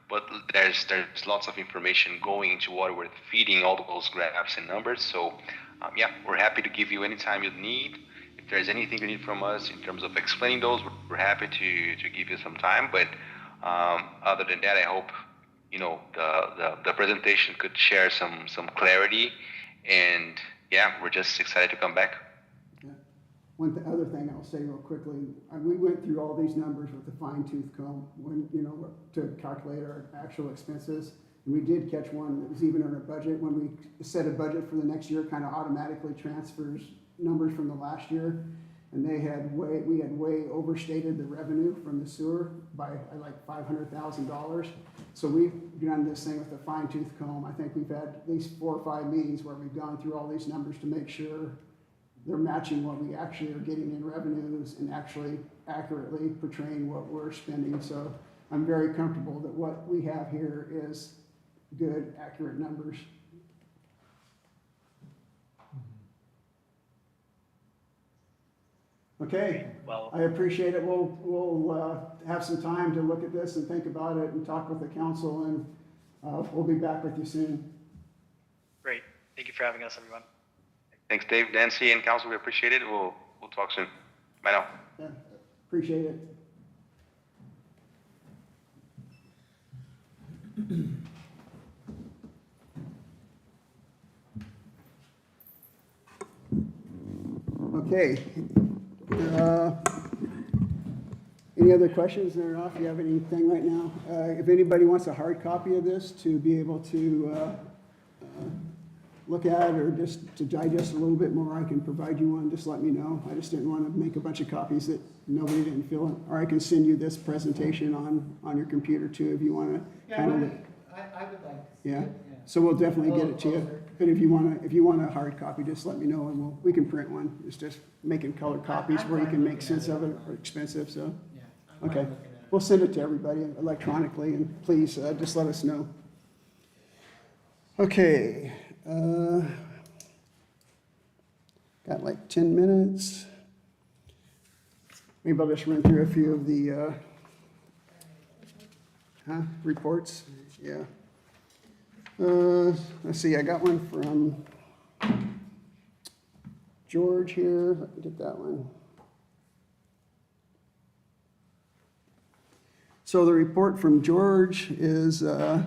but there's lots of information going into what we're feeding all those graphs and numbers. So we're happy to give you any time you need. If there's anything you need from us in terms of explaining those, we're happy to give you some time. But other than that, I hope the presentation could share some clarity, and we're just excited to come back. One other thing I'll say real quickly, we went through all these numbers with a fine-tooth comb when, to calculate our actual expenses. And we did catch one that was even in our budget. When we set a budget for the next year, kind of automatically transfers numbers from the last year. And we had way overstated the revenue from the sewer by like $500,000. So we've done this thing with a fine-tooth comb. I think we've had at least 4 or 5 meetings where we've gone through all these numbers to make sure they're matching what we actually are getting in revenues and actually accurately portraying what we're spending. So I'm very comfortable that what we have here is good, accurate numbers. Okay, Well, I appreciate it. We'll have some time to look at this and think about it and talk with the council, and we'll be back with you soon. great. Thank you for having us, everyone. Thanks, Dave, Nancy, and council. We appreciate it. We'll talk soon. Bye now. Yeah, appreciate it. Okay. Any other questions that are off? Do you have anything right now? If anybody wants a hard copy of this to be able to look at or just to digest a little bit more, I can provide you one. Just let me know. I just didn't want to make a bunch of copies that nobody didn't fill in. Or I can send you this presentation on your computer too if you want to kind of. I would like to see Yeah. it, yeah. So we'll definitely get it to you. But if you want a hard copy, just let me know and we can print one. It's just making color copies where you can make sense of it are expensive, so. Yeah. I'm Okay. looking at it. We'll send it to everybody electronically and please, just let us know. Okay, got like 10 minutes. Maybe I'll just run through a few of the, reports, yeah. Let's see, I got one from George here. Let me get that one. So the report from George is the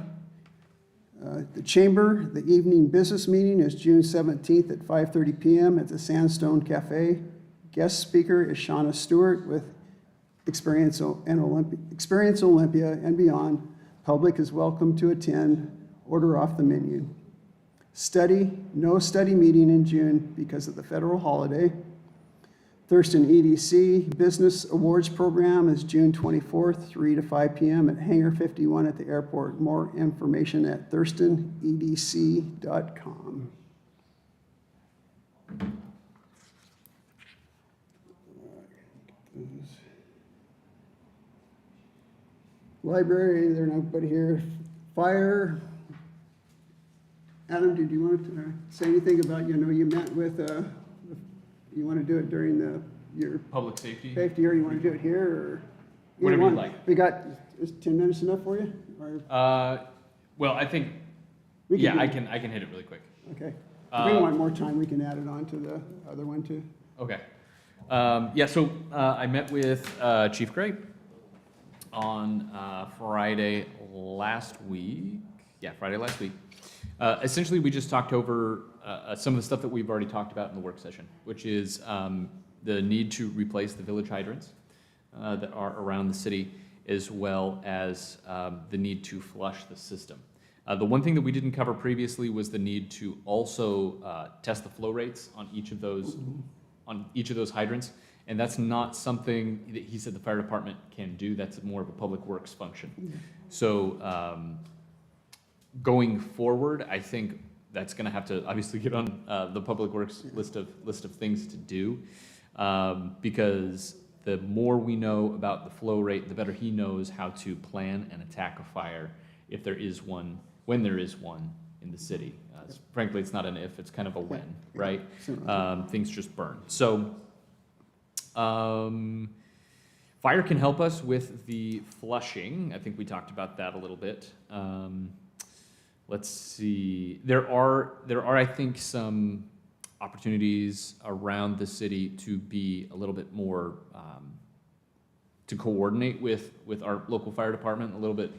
Chamber, the evening business meeting is June 17th at 5:30 PM at the Sandstone Cafe. Guest speaker is Shauna Stewart with Experience Olympia and beyond. Public is welcome to attend. Order off the menu. No study meeting in June because of the federal holiday. Thurston EDC Business Awards Program is June 24th, 3 to 5 p.m. at Hangar 51 at the airport. More information at thurstonedc.com. Library, there's nobody here. Fire. Adam, did you want to say anything about, you met with, you want to do it during your Public safety? safety, or you want to do it here, or? Whatever Either you one. like. We got, is 10 minutes enough for you? Or Well, I think, we can yeah, do- I can hit it really quick. Okay. If we want more time, we can add it on to the other one too. Okay. Yeah, so I met with Chief Gray on Friday last week. Yeah, Friday last week. Essentially, we just talked over some of the stuff that we've already talked about in the work session, which is the need to replace the village hydrants that are around the city, as well as the need to flush the system. The one thing that we didn't cover previously was the need to also test the flow rates on each of those hydrants, and that's not something that he said the fire department can do. That's more of a public works function. So going forward, I think that's going to have to obviously get on the public works list of things to do, because the more we know about the flow rate, the better he knows how to plan and attack a fire if there is one, when there is one in the city. Frankly, it's not an if, it's kind of a when, right? Things just burn. So fire can help us with the flushing. I think we talked about that a little bit. Let's see. There are I think some opportunities around the city to be a little bit more to coordinate with our local fire department a little bit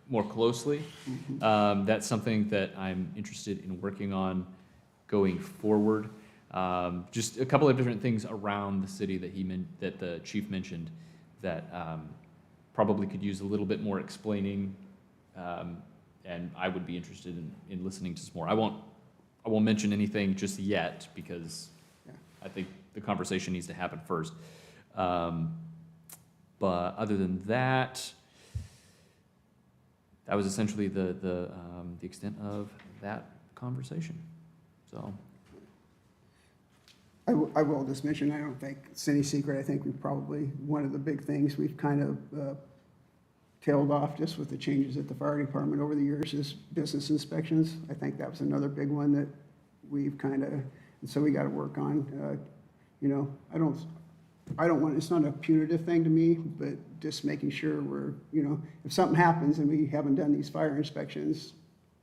more closely. That's something that I'm interested in working on going forward. Just a couple of different things around the city that the chief mentioned that probably could use a little bit more explaining, and I would be interested in listening to some more. I won't mention anything just yet because I think the conversation needs to happen first. But other than that, that was essentially the extent of that conversation. So. I will just mention, I don't think it's any secret, I think we probably, one of the big things we've kind of tailed off just with the changes at the fire department over the years is business inspections. I think that was another big one that we've kind of, and so we got to work on. I don't want, it's not a punitive thing to me, but just making sure we're, if something happens and we haven't done these fire inspections,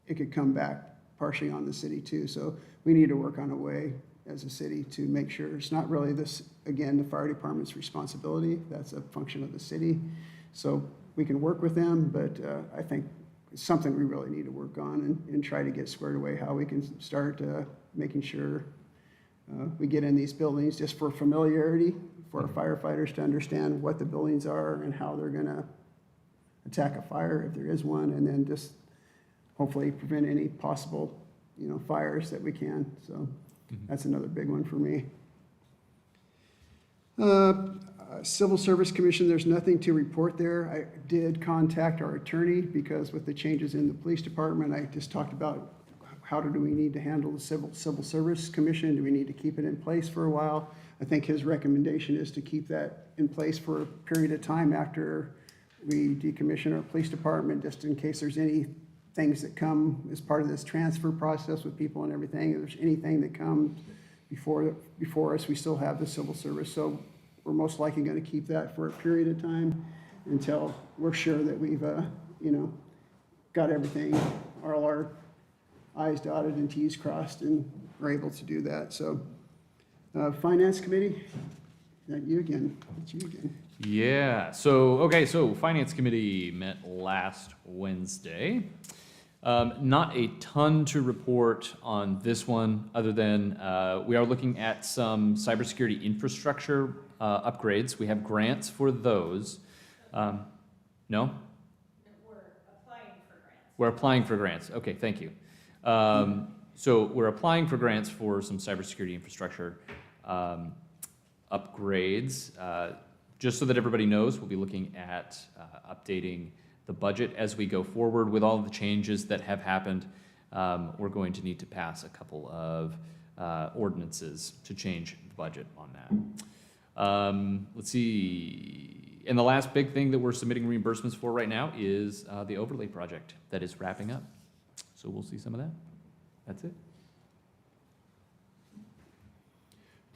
it could come back partially on the city too. So we need to work on a way as a city to make sure it's not really this, again, the fire department's responsibility. That's a function of the city. So we can work with them, but I think it's something we really need to work on and try to get squared away how we can start making sure we get in these buildings just for familiarity, for our firefighters to understand what the buildings are and how they're going to attack a fire if there is one, and then just hopefully prevent any possible, fires that we can. So that's another big one for me. Civil Service Commission, there's nothing to report there. I did contact our attorney because with the changes in the police department, I just talked about how do we need to handle the Civil Service Commission? Do we need to keep it in place for a while? I think his recommendation is to keep that in place for a period of time after we decommission our police department, just in case there's any things that come as part of this transfer process with people and everything. If there's anything that comes before us, we still have the civil service. So we're most likely going to keep that for a period of time until we're sure that we've, got everything, all our I's dotted and T's crossed, and we're able to do that. So, Finance Committee, is that you again? It's you again. Yeah, so Finance Committee met last Wednesday. Not a ton to report on this one, other than we are looking at some cybersecurity infrastructure upgrades. We have grants for those. No? We're applying for grants. Okay, thank you. So we're applying for grants for some cybersecurity infrastructure upgrades. Just so that everybody knows, we'll be looking at updating the budget as we go forward with all of the changes that have happened. We're going to need to pass a couple of ordinances to change the budget on that. Let's see. And the last big thing that we're submitting reimbursements for right now is the overlay project that is wrapping up. So we'll see some of that. That's it.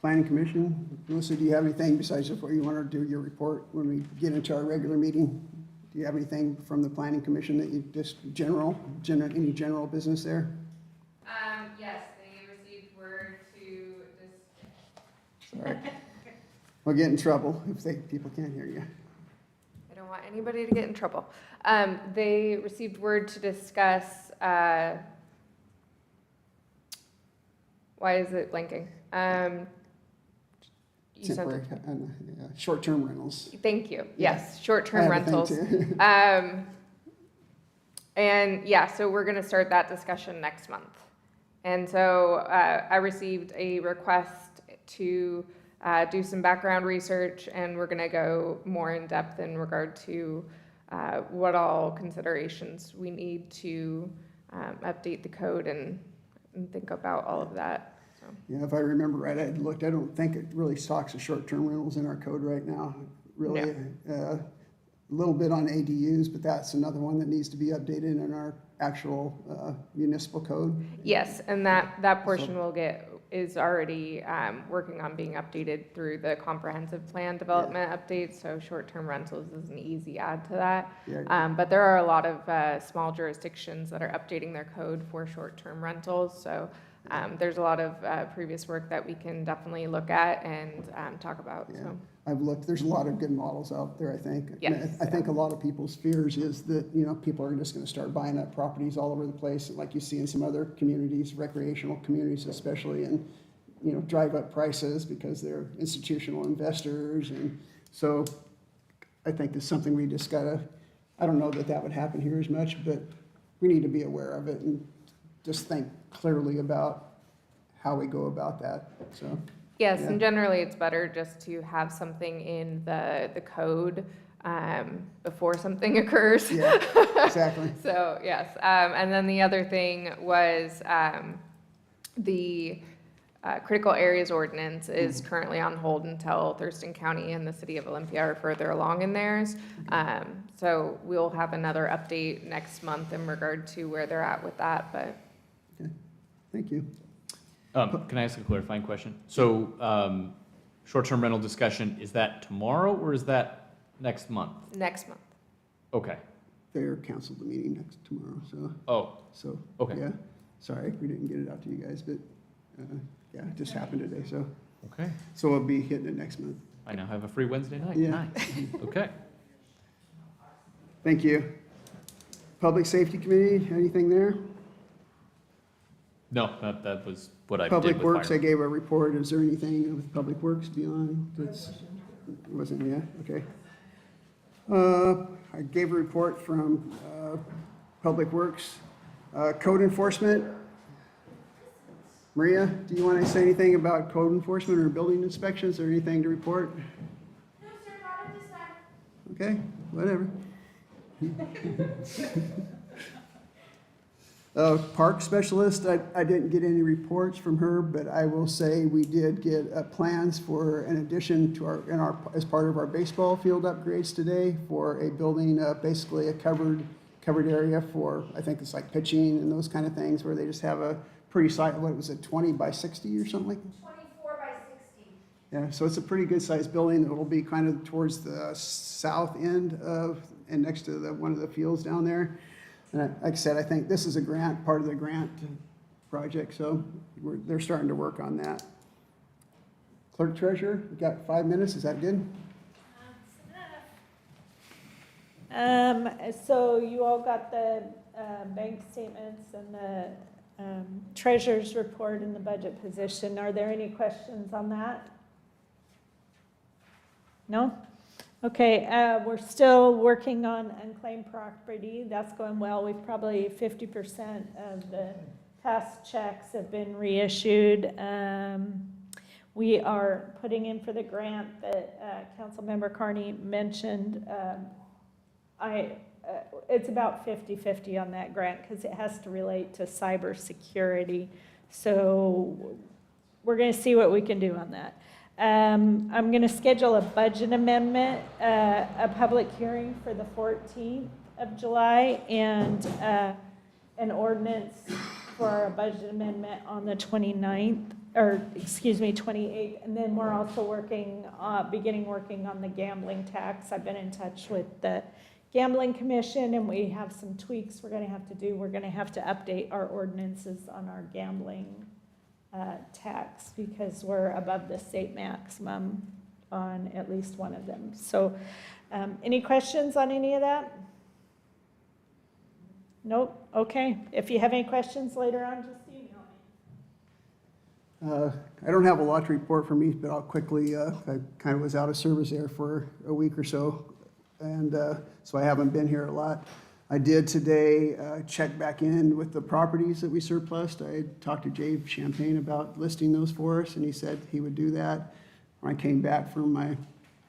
Planning Commission, Melissa, do you have anything besides what you want to do your report when we get into our regular meeting? Do you have anything from the Planning Commission that you just any general business there? Yes, they received word to just. Sorry. We'll get in trouble if people can't hear you. I don't want anybody to get in trouble. They received word to discuss, why is it blanking? You sent Temporary, it. short-term rentals. Thank you. Yeah. Yes, short-term I have a rentals. thing too. And yeah, so we're gonna start that discussion next month. And so I received a request to do some background research, and we're gonna go more in depth in regard to what all considerations we need to update the code and think about all of that. So. Yeah, if I remember right, I had looked, I don't think it really stocks the short-term rentals in our code right now. Really, a little bit on ADUs, but that's another one that needs to be updated in our actual municipal code. Yes, and that portion is already working on being updated through the comprehensive plan development update, so short-term rentals is an easy add to that. Yeah. But there are a lot of small jurisdictions that are updating their code for short-term rentals, so there's a lot of previous work that we can definitely look at and talk about. Yeah. So. I've looked, there's a lot of good models out there, I think. Yes. I think a lot of people's fears is that, people are just gonna start buying up properties all over the place, like you see in some other communities, recreational communities especially, and, drive up prices because they're institutional investors. And so I think that's something we just gotta, I don't know that would happen here as much, but we need to be aware of it and just think clearly about how we go about that, so. Yes, Yeah. and generally it's better just to have something in the code before something occurs. Yeah, exactly. So, yes, and then the other thing was the critical areas ordinance is currently on hold until Thurston County and the city of Olympia are further along in theirs. So we'll have another update next month in regard to where they're at with that, but. Okay, thank you. Can I ask a clarifying question? So, short-term rental discussion, is that tomorrow or is that next month? Next month. Okay. They're canceled the meeting tomorrow, so. Oh, okay. Yeah, sorry, we didn't get it out to you guys, but, yeah, it just happened today, so. okay. So we'll be hitting it next month. I now have a free Wednesday night. Yeah. Nice. Okay. Thank you. Public Safety Committee, anything there? No, that was what I did with Public Works, I fire. gave a report. Is there anything with Public Works beyond that's, wasn't, okay. I gave a report from Public Works. Code enforcement. Maria, do you want to say anything about code enforcement or building inspections or anything to report? No, sir, not at this time. Okay, whatever. Park specialist, I didn't get any reports from her, but I will say we did get plans for an addition to as part of our baseball field upgrades today for a building, basically a covered area for, I think it's like pitching and those kind of things, where they just have a pretty site, what was it, 20 by 60 or something like that? 24 by 60. Yeah, so it's a pretty good sized building that will be kind of towards the south end of, and next to one of the fields down there. And like I said, I think this is a grant, part of the grant project, so they're starting to work on that. Clerk treasurer, we got 5 minutes, is that good? So you all got the bank statements and the treasurer's report and the budget position. Are there any questions on that? No? Okay, we're still working on unclaimed property. That's going well. We've probably 50% of the past checks have been reissued. We are putting in for the grant that Councilmember Carney mentioned. It's about 50-50 on that grant because it has to relate to cybersecurity. So we're going to see what we can do on that. I'm going to schedule a budget amendment, a public hearing for the 14th of July, and an ordinance for a budget amendment on the 29th, or excuse me, 28th. And then we're also beginning working on the gambling tax. I've been in touch with the Gambling Commission, and we have some tweaks we're going to have to do. We're going to have to update our ordinances on our gambling tax because we're above the state maximum on at least one of them. So any questions on any of that? Nope. Okay. If you have any questions later on, just email me. I don't have a lot to report from me, but I'll quickly, I kind of was out of service there for a week or so, and so I haven't been here a lot. I did today check back in with the properties that we surplused. I talked to Jay Champagne about listing those for us, and he said he would do that. When I came back from my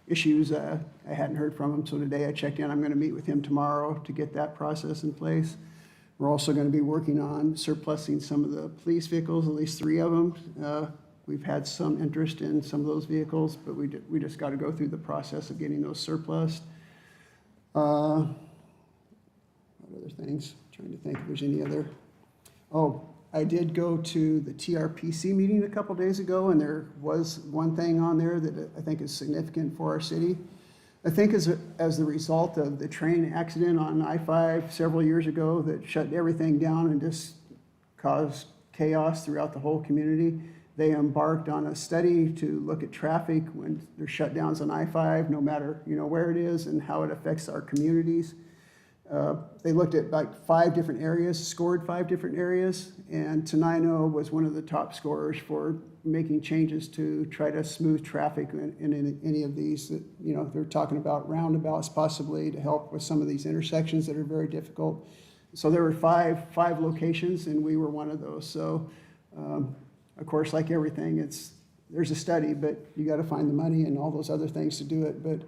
issues, I hadn't heard from him, so today I checked in. I'm going to meet with him tomorrow to get that process in place. We're also going to be working on surplusing some of the police vehicles, at least 3 of them. We've had some interest in some of those vehicles, but we just got to go through the process of getting those surplused. Other things, trying to think if there's any other. Oh, I did go to the TRPC meeting a couple days ago, and there was one thing on there that I think is significant for our city. I think as the result of the train accident on I-5 several years ago that shut everything down and just caused chaos throughout the whole community, they embarked on a study to look at traffic when there's shutdowns on I-5, no matter where it is and how it affects our communities. They looked at like 5 different areas, scored 5 different areas, and Tenino was one of the top scorers for making changes to try to smooth traffic in any of these. They're talking about roundabouts possibly to help with some of these intersections that are very difficult. So there were five locations, and we were one of those. So, of course, like everything, there's a study, but you got to find the money and all those other things to do it. But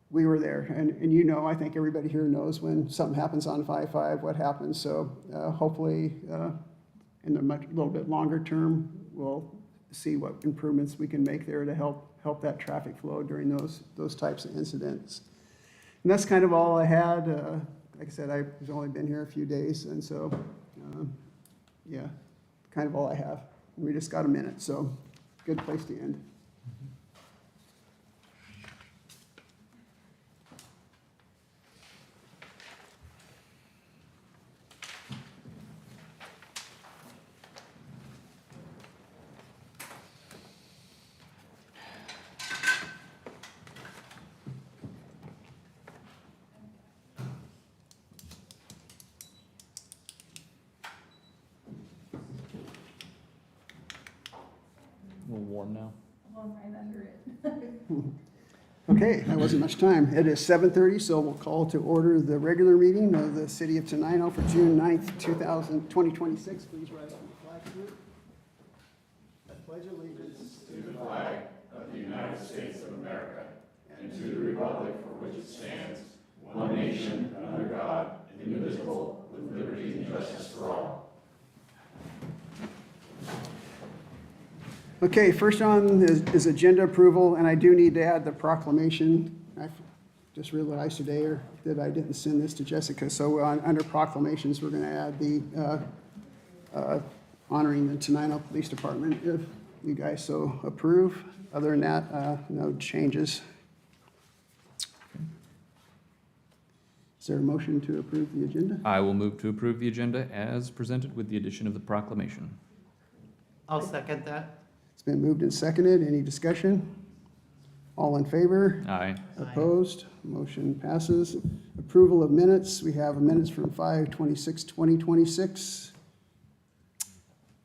we were there, and I think everybody here knows when something happens on 5-5, what happens. So hopefully, in the little bit longer term, we'll see what improvements we can make there to help that traffic flow during those types of incidents. And that's kind of all I had. Like I said, I've only been here a few days, and so yeah, kind of all I have. We just got a minute, so good place to end. A little warm now. I'm right under it. Okay, that wasn't much time. It is 7:30, so we'll call to order the regular meeting of the City of Tenino for June 9th, 2026. Please rise on the flag salute. I pledge allegiance To the flag of the United States of America and to the republic for which it stands, one nation, under God, indivisible, with liberty and justice for Okay, first on is agenda approval, and I do need to add the proclamation. I just realized today that I didn't send this to Jessica, so under proclamations, we're going to add the honoring the Tenino Police Department, if you guys so approve. Other than that, no changes. Is there a motion to approve the agenda? I will move to approve the agenda as presented with the addition of the proclamation. I'll second that. It's been moved and seconded. Any discussion? All in favor? Aye. Opposed? Motion passes. Approval of minutes. We have minutes from 5/26/2026.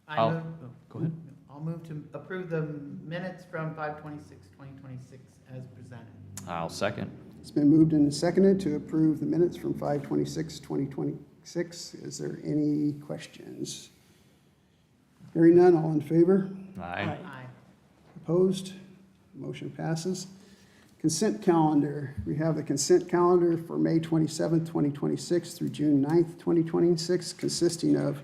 I'll- move, Go ahead. I'll move to approve the minutes from 5/26/2026 as presented. I'll second. It's been moved and seconded to approve the minutes from 5/26/2026. Is there any questions? Hearing none, all in favor? Aye. Aye. Opposed? Motion passes. Consent calendar. We have the consent calendar for May 27th, 2026 through June 9th, 2026, consisting of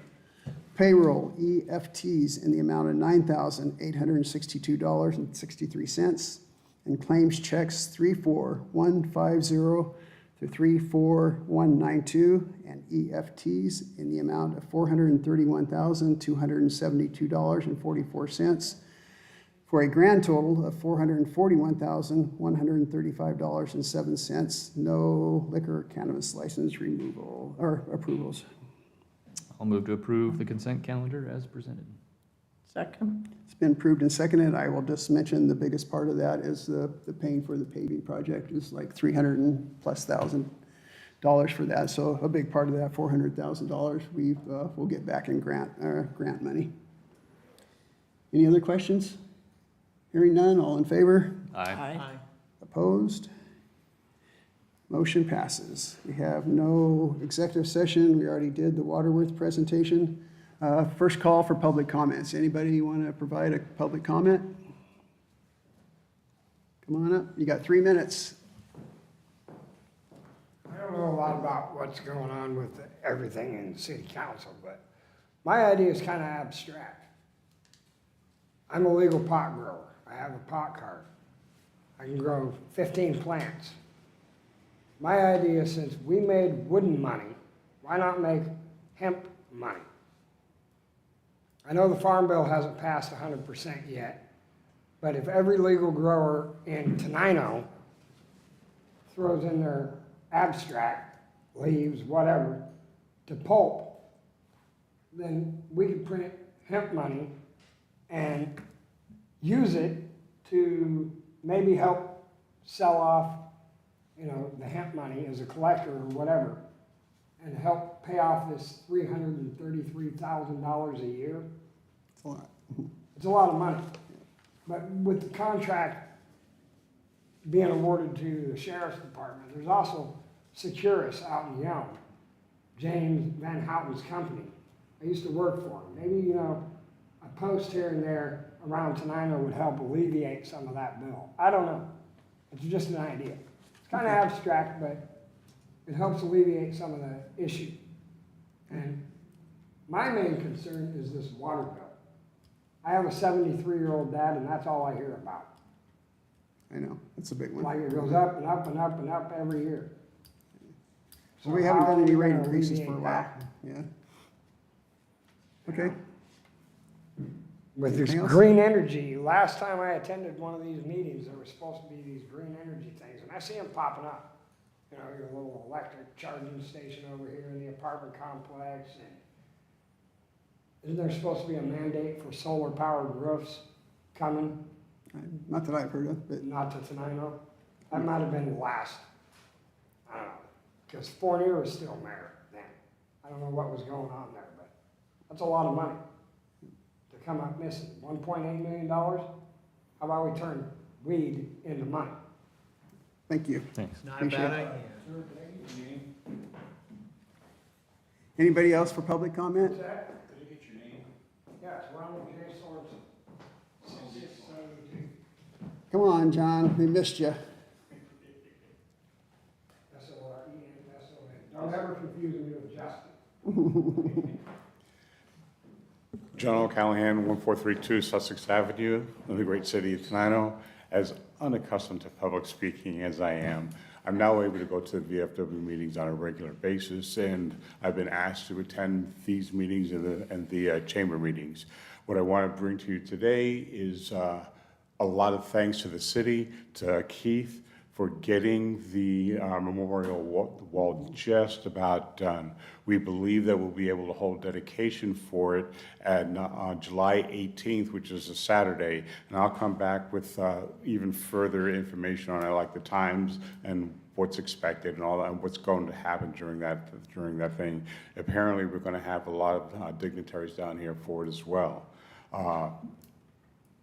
payroll EFTs in the amount of $9,862.63, and claims checks 34150 to 34192, and EFTs in the amount of $431,272.44, for a grand total of $441,135.07. No liquor cannabis license removal or approvals. I'll move to approve the consent calendar as presented. Second. It's been approved and seconded. I will just mention the biggest part of that is the paying for the paving project is like $300,000+ for that. So a big part of that $400,000 we'll get back in grant money. Any other questions? Hearing none, all in favor? Aye. Aye. Opposed? Motion passes. We have no executive session. We already did the Waterworth presentation. First call for public comments. Anybody want to provide a public comment? Come on up. You got 3 minutes. I don't know a lot about what's going on with everything in city council, but my idea is kind of abstract. I'm a legal pot grower. I have a pot cart. I can grow 15 plants. My idea is, since we made wooden money, why not make hemp money? I know the Farm Bill hasn't passed 100% yet, but if every legal grower in Tenino throws in their abstract, leaves, whatever, to pulp, then we could print hemp money and use it to maybe help sell off, the hemp money as a collector or whatever, and help pay off this $333,000 a year. It's a lot. It's a lot of money. But with the contract being awarded to the sheriff's department, there's also Securus out in Yelm, James Van Houten's company. I used to work for him. Maybe, a post here and there around Tenino would help alleviate some of that bill. I don't know. It's just an idea. It's kind of abstract, but it helps alleviate some of the issue. And my main concern is this water bill. I have a 73-year-old dad, and that's all I hear about. I know, that's a big one. Like it goes up and up and up and up every year. So we haven't done any rate how are we gonna increases for a alleviate while. that? Yeah. Okay. With this Anything else? green energy, last time I attended one of these meetings, there were supposed to be these green energy things, and I see them popping up. Your little electric charging station over here in the apartment complex, and isn't there supposed to be a mandate for solar-powered roofs coming? Not that I've heard of, but Not to Tenino? That might have been the last, I don't know, because Fournier was still mayor then. I don't know what was going on there, but that's a lot of money to come up missing. $1.8 million? How about we turn weed into money? thank you. Thanks. Not a bad idea. Anybody else for public comment? What's that? Did I get your name? Yeah, it's Ronald J. Sorensen. 6672. Come on, John, we missed you. S-O-R-E-N-S-O-N. Don't ever confuse me with Justin. John O'Callahan, 1432 Sussex Avenue, in the great city of Tenino. As unaccustomed to public speaking as I am, I'm now able to go to the VFW meetings on a regular basis, and I've been asked to attend these meetings and the chamber meetings. What I want to bring to you today is a lot of thanks to the city, to Keith, for getting the memorial wall just about done. We believe that we'll be able to hold dedication for it on July 18th, which is a Saturday, and I'll come back with even further information on it, like the times and what's expected and all that, and what's going to happen during that thing. Apparently, we're going to have a lot of dignitaries down here for it as well.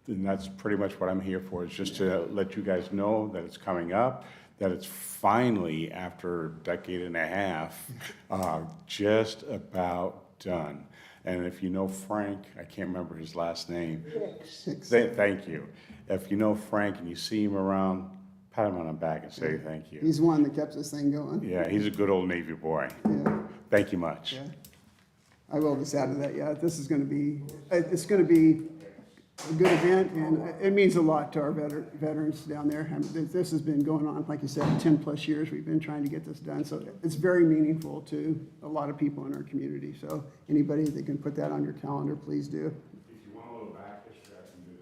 And that's pretty much what I'm here for, is just to let you guys know that it's coming up, that it's finally, after a decade and a half, just about done. And if you know Frank, I can't remember his last name. Thank you. If you know Frank and you see him around, pat him on the back and say thank you. He's the one that kept this thing going. Yeah, he's a good old Navy boy. Yeah. Thank you much. Yeah. I will just add to that, yeah, this is going to be, it's going to be a good event, and it means a lot to our veterans down there. I mean, this has been going on, like you said, 10+ years. We've been trying to get this done, so it's very meaningful to a lot of people in our community. So anybody that can put that on your calendar, please do. If you want a little back history, I can do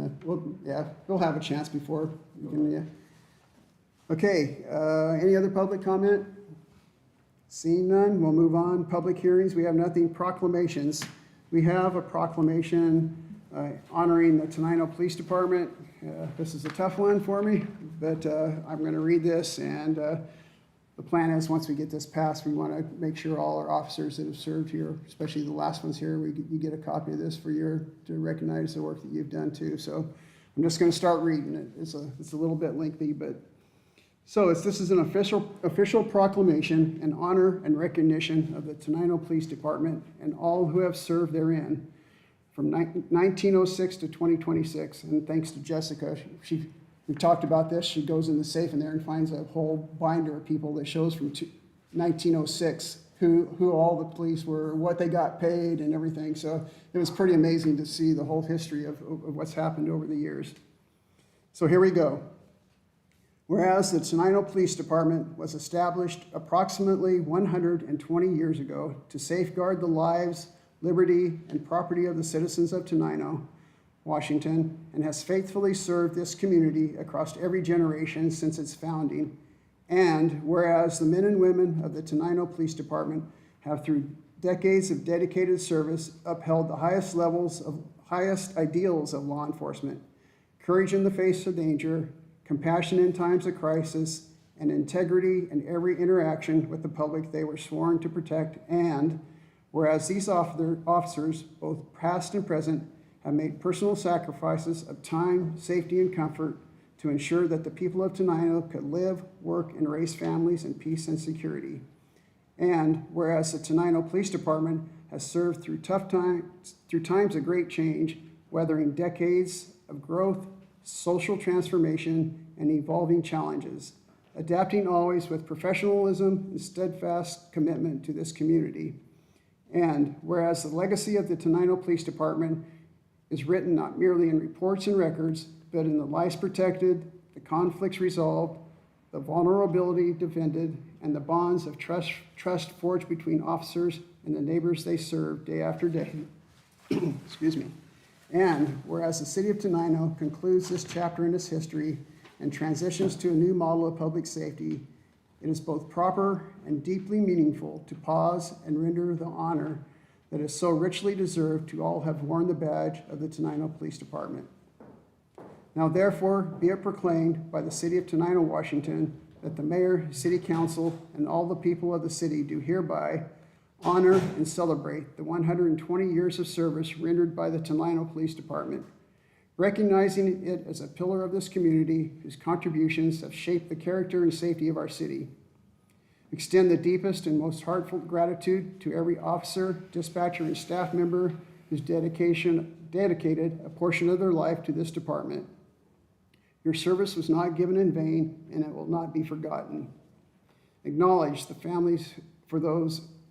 that too. We'll have a chance before we can, yeah. Okay, any other public comment? Seeing none, we'll move on. Public hearings, we have nothing. Proclamations. We have a proclamation honoring the Tenino Police Department. This is a tough one for me, but I'm going to read this, and the plan is, once we get this passed, we want to make sure all our officers that have served here, especially the last ones here, you get a copy of this to recognize the work that you've done too. So I'm just going to start reading it. It's a little bit lengthy, but so this is an official proclamation in honor and recognition of the Tenino Police Department and all who have served therein from 1906 to 2026. And thanks to Jessica, we've talked about this. She goes in the safe in there and finds a whole binder of people that shows from 1906 who all the police were, what they got paid and everything. So it was pretty amazing to see the whole history of what's happened over the years. So here we go. Whereas the Tenino Police Department was established approximately 120 years ago to safeguard the lives, liberty, and property of the citizens of Tenino, Washington, and has faithfully served this community across every generation since its founding. And whereas the men and women of the Tenino Police Department have, through decades of dedicated service, upheld the highest ideals of law enforcement: courage in the face of danger, compassion in times of crisis, and integrity in every interaction with the public they were sworn to protect. And whereas these officers, both past and present, have made personal sacrifices of time, safety, and comfort to ensure that the people of Tenino could live, work, and raise families in peace and security. And whereas the Tenino Police Department has served through times of great change, weathering decades of growth, social transformation, and evolving challenges, adapting always with professionalism and steadfast commitment to this community. And whereas the legacy of the Tenino Police Department is written not merely in reports and records, but in the lives protected, the conflicts resolved, the vulnerability defended, and the bonds of trust forged between officers and the neighbors they serve day after day. Excuse me. And whereas the city of Tenino concludes this chapter in its history and transitions to a new model of public safety, it is both proper and deeply meaningful to pause and render the honor that is so richly deserved to all who have worn the badge of the Tenino Police Department. Now therefore be it proclaimed by the city of Tenino, Washington, that the mayor, city council, and all the people of the city do hereby honor and celebrate the 120 years of service rendered by the Tenino Police Department, recognizing it as a pillar of this community whose contributions have shaped the character and safety of our city. Extend the deepest and most heartfelt gratitude to every officer, dispatcher, and staff member whose dedicated a portion of their life to this department. Your service was not given in vain, and it will not be forgotten. Acknowledge the families for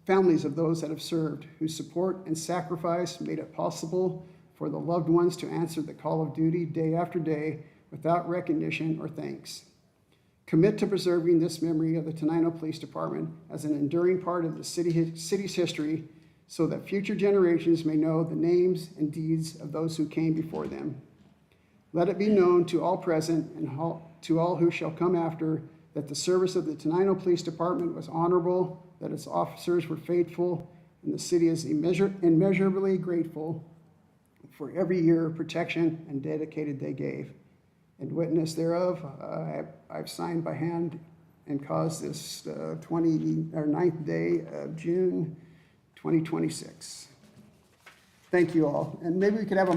families of those that have served, whose support and sacrifice made it possible for the loved ones to answer the call of duty day after day without recognition or thanks. Commit to preserving this memory of the Tenino Police Department as an enduring part of the city's history so that future generations may know the names and deeds of those who came before them. Let it be known to all present and to all who shall come after that the service of the Tenino Police Department was honorable, that its officers were faithful, and the city is immeasurably grateful for every year of protection and dedicated they gave. And witness thereof, I've signed by hand and caused this 9th day of June 2026. Thank you all. And maybe we could have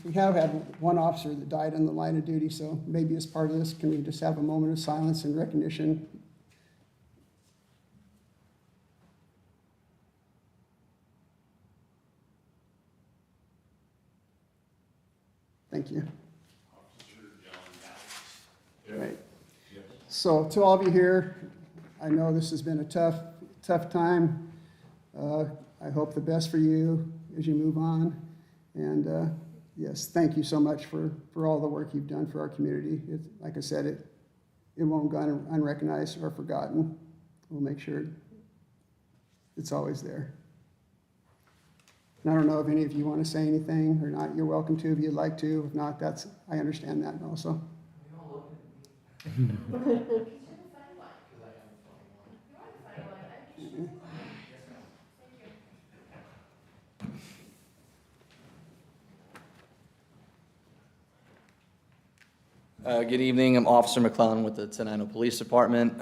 we have had one officer that died in the line of duty, so maybe as part of this, can we just have a moment of silence and recognition? Thank you. Right. So to all of you here, I know this has been a tough time. I hope the best for you as you move on. And yes, thank you so much for all the work you've done for our community. Like I said, it won't go unrecognized or forgotten. We'll make sure it's always there. And I don't know if any of you want to say anything or not. You're welcome to if you'd like to. If not, I understand that also. Good evening. I'm Officer McClellan with the Tenino Police Department.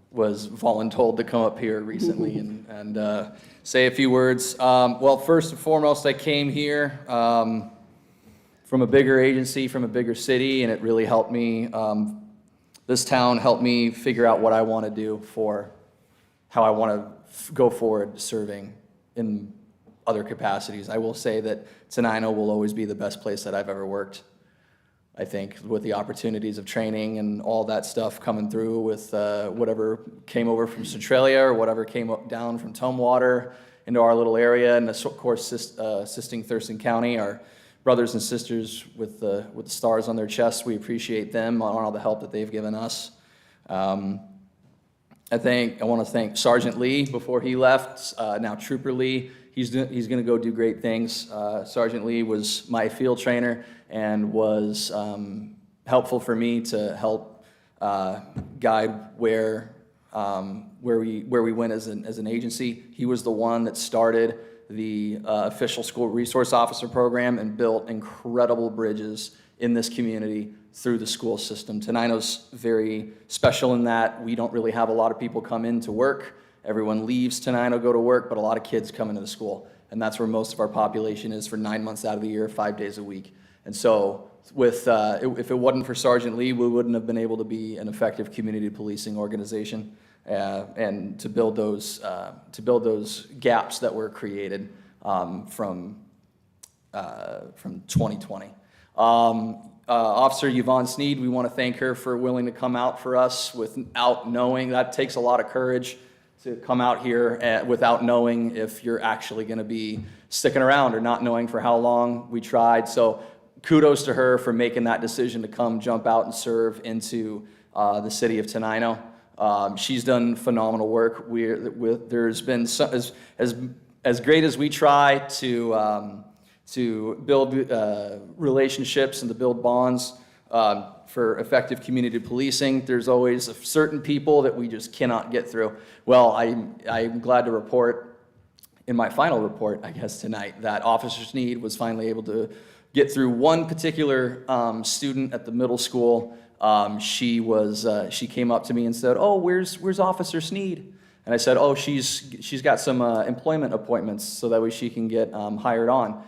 Was voluntold to come up here recently and say a few words. Well, first and foremost, I came here from a bigger agency, from a bigger city, and it really helped me. This town helped me figure out what I want to do for how I want to go forward serving in other capacities. I will say that Tenino will always be the best place that I've ever worked. I think with the opportunities of training and all that stuff coming through with whatever came over from Centralia or whatever came up down from Tumwater into our little area, and of course assisting Thurston County, our brothers and sisters with the stars on their chests. We appreciate them on all the help that they've given us. I want to thank Sergeant Lee before he left. Now Trooper Lee, he's going to go do great things. Sergeant Lee was my field trainer and was helpful for me to help guide where we went as an agency. He was the one that started the official school resource officer program and built incredible bridges in this community through the school system. Tenino's very special in that we don't really have a lot of people come in to work. Everyone leaves Tenino, go to work, but a lot of kids come into the school. And that's where most of our population is for 9 months out of the year, 5 days a week. And so if it wasn't for Sergeant Lee, we wouldn't have been able to be an effective community policing organization and to build those gaps that were created from 2020. Officer Yvonne Sneed, we want to thank her for willing to come out for us without knowing. That takes a lot of courage to come out here without knowing if you're actually going to be sticking around or not knowing for how long. We tried. So kudos to her for making that decision to come jump out and serve into the city of Tenino. She's done phenomenal work. There's been as great as we try to build relationships and to build bonds for effective community policing. There's always certain people that we just cannot get through. Well, I'm glad to report in my final report, I guess tonight, that Officer Sneed was finally able to get through one particular student at the middle school. She came up to me and said, "Oh, where's Officer Sneed?" And I said, "Oh, she's got some employment appointments so that way she can get hired on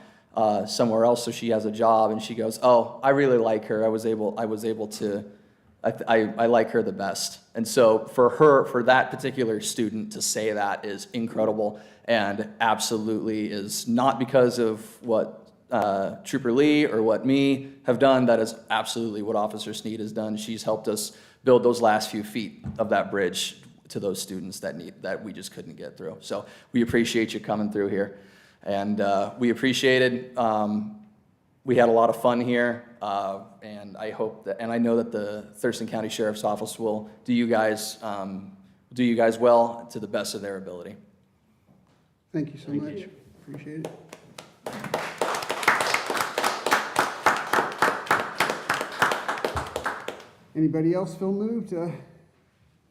somewhere else so she has a job." And she goes, "Oh, I really like her. I was able to. I like her the best." And so for that particular student to say that is incredible, and absolutely is not because of what Trooper Lee or what me have done. That is absolutely what Officer Sneed has done. She's helped us build those last few feet of that bridge to those students that we just couldn't get through. So we appreciate you coming through here, and we appreciate it. We had a lot of fun here, and I hope that, and I know that the Thurston County Sheriff's Office will do you guys well to the best of their ability. Thank you so much. Appreciate it. Anybody else feel moved?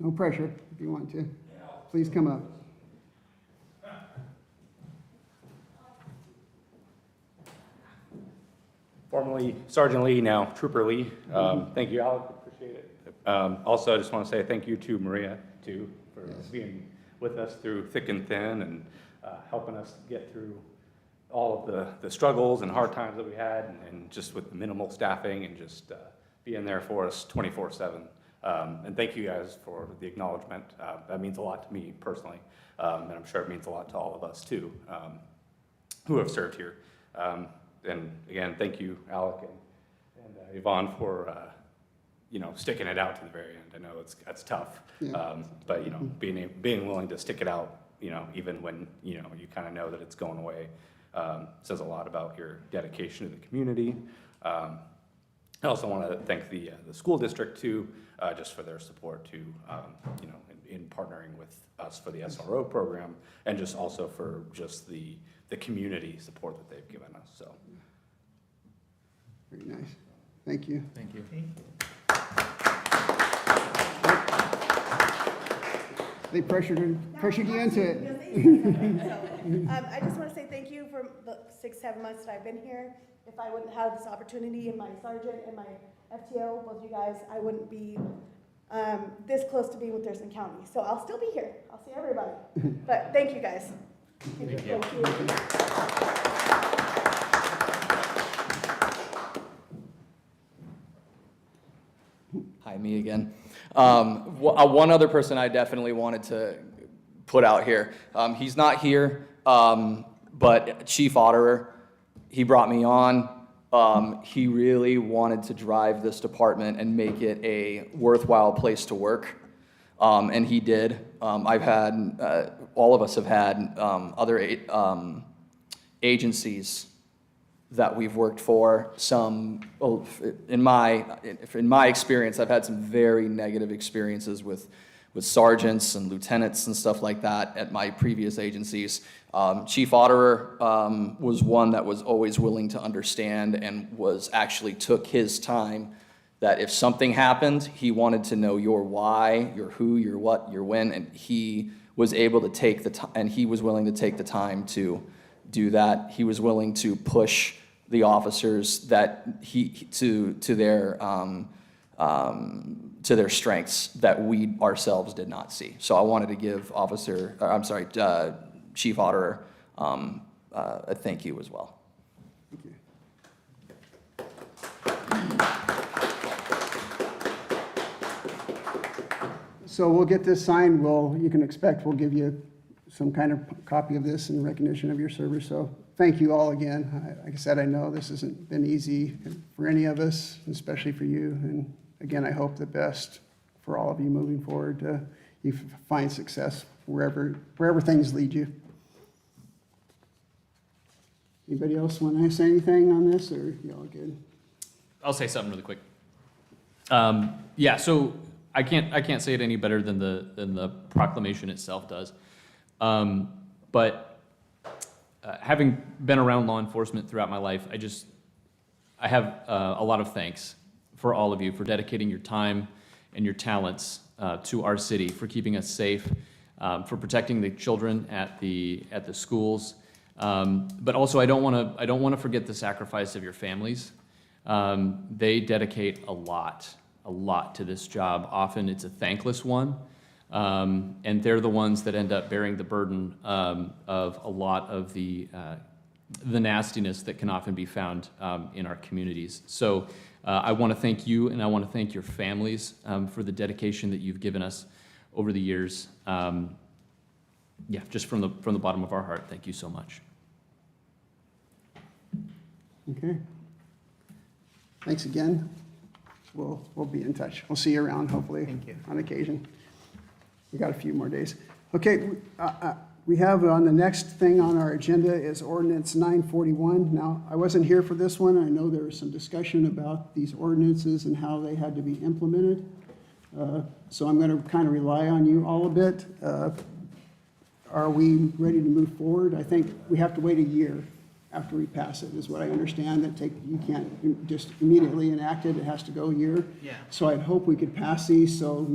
No pressure if you want to. Please come up. Formerly Sergeant Lee, now Trooper Lee. Thank you, Alec. Appreciate it. Also, I just want to say thank you to Maria, too, for being with us through thick and thin and helping us get through all of the struggles and hard times that we had, and just with the minimal staffing and just being there for us 24/7. And thank you guys for the acknowledgement. That means a lot to me personally, and I'm sure it means a lot to all of us, too, who have served here. And again, thank you, Alec and Yvonne, for sticking it out to the very end. I know that's tough, but being willing to stick it out, even when you kind of know that it's going away, says a lot about your dedication to the community. I also want to thank the school district too, just for their support too, in partnering with us for the SRO program, and just also for just the community support that they've given us. So. Very nice. Thank you. Thank you. They pressured you into it. I just want to say thank you for the 6-7 months that I've been here. If I wouldn't have this opportunity, and my sergeant and my FTO, both you guys, I wouldn't be this close to being with Thurston County. So I'll still be here. I'll see everybody. But thank you guys. Thank you. Hi, me again. One other person I definitely wanted to put out here. He's not here, but Chief Otterer, he brought me on. He really wanted to drive this department and make it a worthwhile place to work, and he did. I've had, all of us have had other agencies that we've worked for. In my experience, I've had some very negative experiences with sergeants and lieutenants and stuff like that at my previous agencies. Chief Otterer was one that was always willing to understand and took his time, that if something happened, he wanted to know your why, your who, your what, your when, and he was able to take the time, and he was willing to take the time to do that. He was willing to push the officers to their strengths that we ourselves did not see. So I wanted to give Chief Otterer a thank you as well. Thank you. So we'll get this signed. You can expect we'll give you some kind of copy of this in recognition of your service. So thank you all again. Like I said, I know this hasn't been easy for any of us, especially for you. And again, I hope the best for all of you moving forward. You find success wherever things lead you. Anybody else want to say anything on this, or you all good? I'll say something really quick. So I can't say it any better than the proclamation itself does. But having been around law enforcement throughout my life, I have a lot of thanks for all of you for dedicating your time and your talents to our city, for keeping us safe, for protecting the children at the schools. But also, I don't want to forget the sacrifice of your families. They dedicate a lot to this job. Often it's a thankless one, and they're the ones that end up bearing the burden of a lot of the nastiness that can often be found in our communities. So I want to thank you, and I want to thank your families for the dedication that you've given us over the years. Just from the bottom of our heart, thank you so much. Okay. Thanks again. We'll be in touch. We'll see you around, hopefully. Thank you. On occasion. We got a few more days. Okay, we have on the next thing on our agenda is ordinance 941. Now, I wasn't here for this one. I know there was some discussion about these ordinances and how they had to be implemented. So I'm going to kind of rely on you all a bit. Are we ready to move forward? I think we have to wait a year after we pass it, is what I understand. You can't just immediately enact it. It has to go a year. Yeah. So I'd hope we could pass these, so by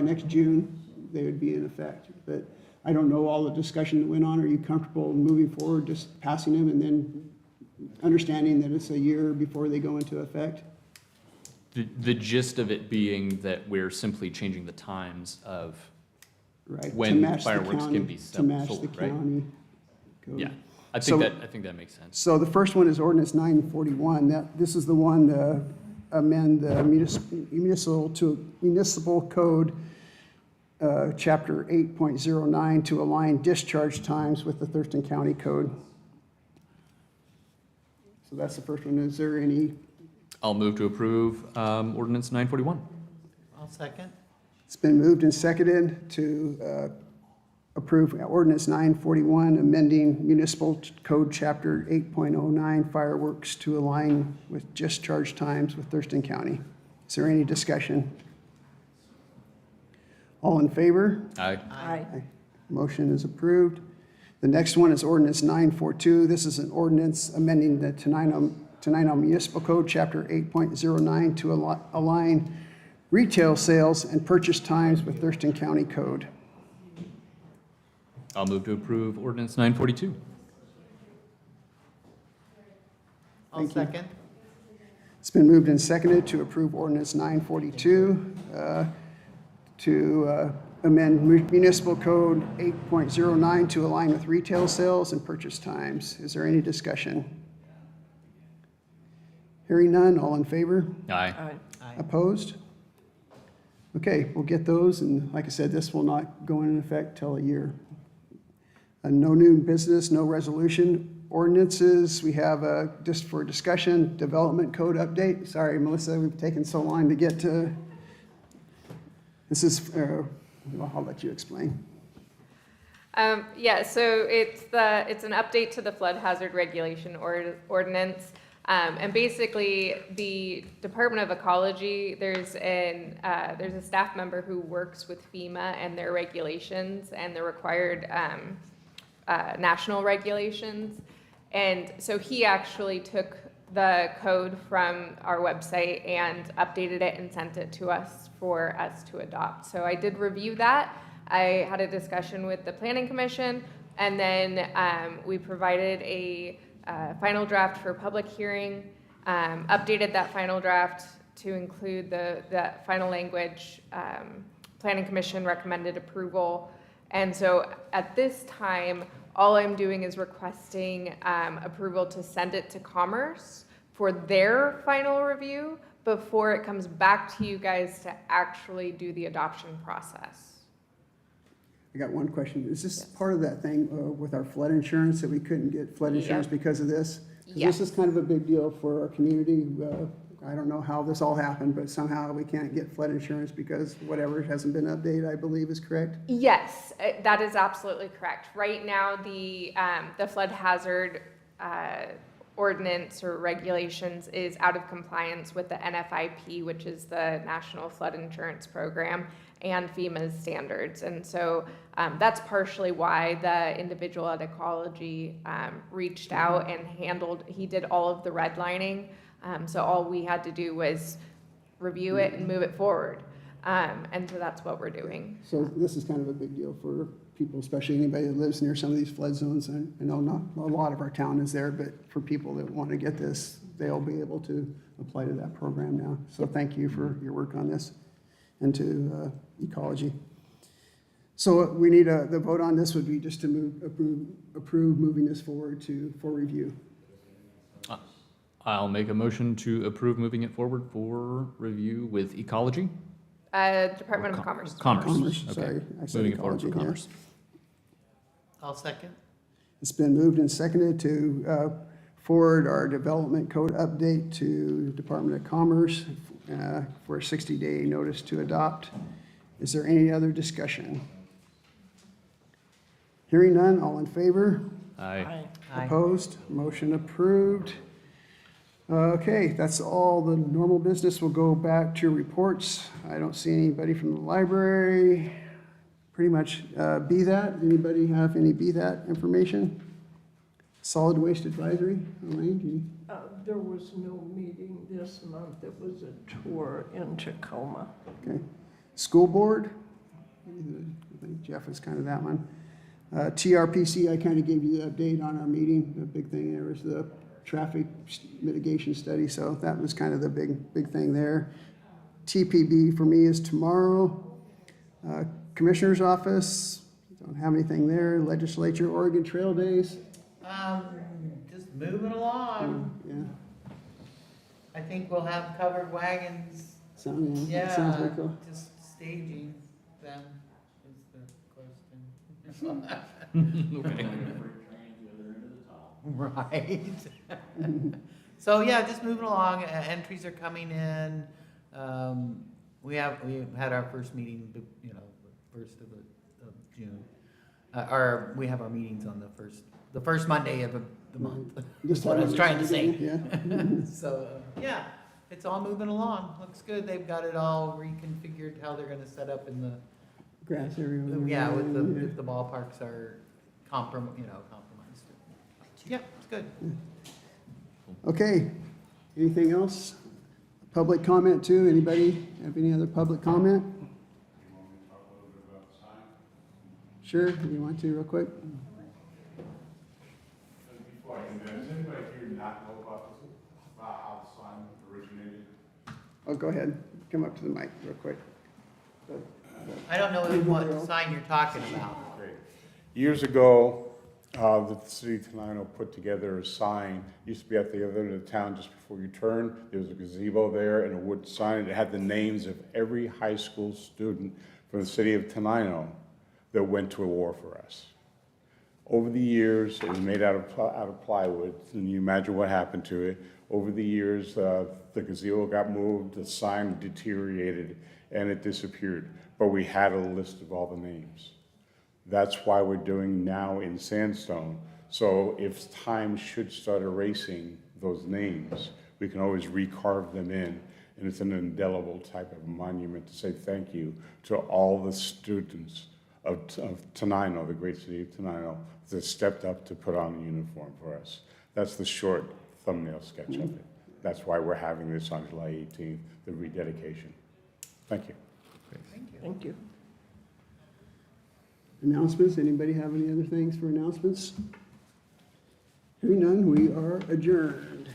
next June, they would be in effect. But I don't know all the discussion that went on. Are you comfortable moving forward, just passing them and then understanding that it's a year before they go into effect? The gist of it being that we're simply changing the times of Right, to when match the fireworks county- can be To match the sold, right? county code. Yeah, I So- think that makes sense. So the first one is ordinance 941. This is the one to amend the municipal code, chapter 8.09, to align discharge times with the Thurston County Code. So that's the first one. Is there any? I'll move to approve ordinance 941. I'll second. It's been moved and seconded to approve ordinance 941, amending municipal code chapter 8.09 fireworks to align with discharge times with Thurston County. Is there any discussion? All in favor? Aye. Aye. Motion is approved. The next one is ordinance 942. This is an ordinance amending the Tenino Municipal Code, Chapter 8.09, to align retail sales and purchase times with Thurston County Code. I'll move to approve ordinance 942. I'll Thank you. second. It's been moved and seconded to approve ordinance 942 to amend municipal code 8.09 to align with retail sales and purchase times. Is there any discussion? Hearing none, all in favor? Aye. Aye. Opposed? Okay, we'll get those, and like I said, this will not go into effect till a year. No new business, no resolution. Ordinances, we have just for discussion, development code update. Sorry, Melissa, we've taken so long to get to. This is, well, I'll let you explain. Yeah, so it's an update to the flood hazard regulation ordinance. And basically, the Department of Ecology, there's a staff member who works with FEMA and their regulations and the required national regulations. And so he actually took the code from our website and updated it and sent it to us for us to adopt. So I did review that. I had a discussion with the Planning Commission, and then we provided a final draft for public hearing, updated that final draft to include the final language. Planning Commission recommended approval. And so at this time, all I'm doing is requesting approval to send it to Commerce for their final review before it comes back to you guys to actually do the adoption process. I got one question. Is this part of that thing with our flood insurance, that we couldn't get flood insurance because of this? 'Cause Yes. This is kind of a big deal for our community. I don't know how this all happened, but somehow we can't get flood insurance because whatever hasn't been updated, I believe is correct. Yes, that is absolutely correct. Right now, the flood hazard ordinance or regulations is out of compliance with the NFIP, which is the National Flood Insurance Program, and FEMA's standards. And so that's partially why the individual at Ecology reached out and he did all of the redlining. So all we had to do was review it and move it forward. And so that's what we're doing. So this is kind of a big deal for people, especially anybody that lives near some of these flood zones. And I know not a lot of our town is there, but for people that want to get this, they'll be able to apply to that program now. So thank you for your work on this and to Ecology. So we need the vote on this would be just to approve moving this forward for review. I'll make a motion to approve moving it forward for review with Ecology. Department of Commerce. Commerce, Okay. sorry. I said Moving it forward for Ecology, yeah. Commerce. I'll second. It's been moved and seconded to forward our development code update to Department of Commerce for a 60-day notice to adopt. Is there any other discussion? Hearing none, all in favor? Aye. Opposed? Motion approved. Okay, that's all the normal business. We'll go back to reports. I don't see anybody from the library. Pretty much BThat. Anybody have any BThat information? Solid Waste Advisory? Elaine, do you? There was no meeting this month. It was a tour in Tacoma. Okay. School Board? I think Jeff was kind of that one. TRPC, I kind of gave you the update on our meeting. The big thing there was the traffic mitigation study, so that was kind of the big thing there. TPB for me is tomorrow. Commissioner's Office, don't have anything there. Legislature, Oregon Trail Days. Just moving along. Yeah, I think we'll have covered wagons. sounds Yeah, pretty cool. just staging them is the question. Right. So yeah, just moving along. Entries are coming in. We had our first meeting, first of June. Or we have our meetings on the first Monday of the month. That's what I was trying to say. Yeah. So yeah, it's all moving along. Looks good. They've got it all reconfigured how they're going to set up in the Grass area. yeah with if the ballparks are compromised. Yeah, it's good. Okay, anything else? Public comment too? Anybody have any other public comment? Sure, you want to real quick? Before I can do that, does anybody here not know about this, about how the sign originated? Oh, go ahead. Come up to the mic real quick. I don't know what sign you're talking about. Great. Years ago, the city of Tenino put together a sign, used to be at the other end of the town just before you turn. There was a gazebo there and a wood sign. It had the names of every high school student from the city of Tenino that went to a war for us. Over the years, it was made out of plywood, and you imagine what happened to it. Over the years, the gazebo got moved, the sign deteriorated, and it disappeared. But we had a list of all the names. That's why we're doing now in sandstone. So if time should start erasing those names, we can always recarve them in, and it's an indelible type of monument to say thank you to all the students of Tenino, the great city of Tenino, that stepped up to put on a uniform for us. That's the short thumbnail sketch of it. That's why we're having this on July 18th, the rededication. Thank you. Thank you. Announcements? Anybody have any other things for announcements? Hearing none, we are adjourned.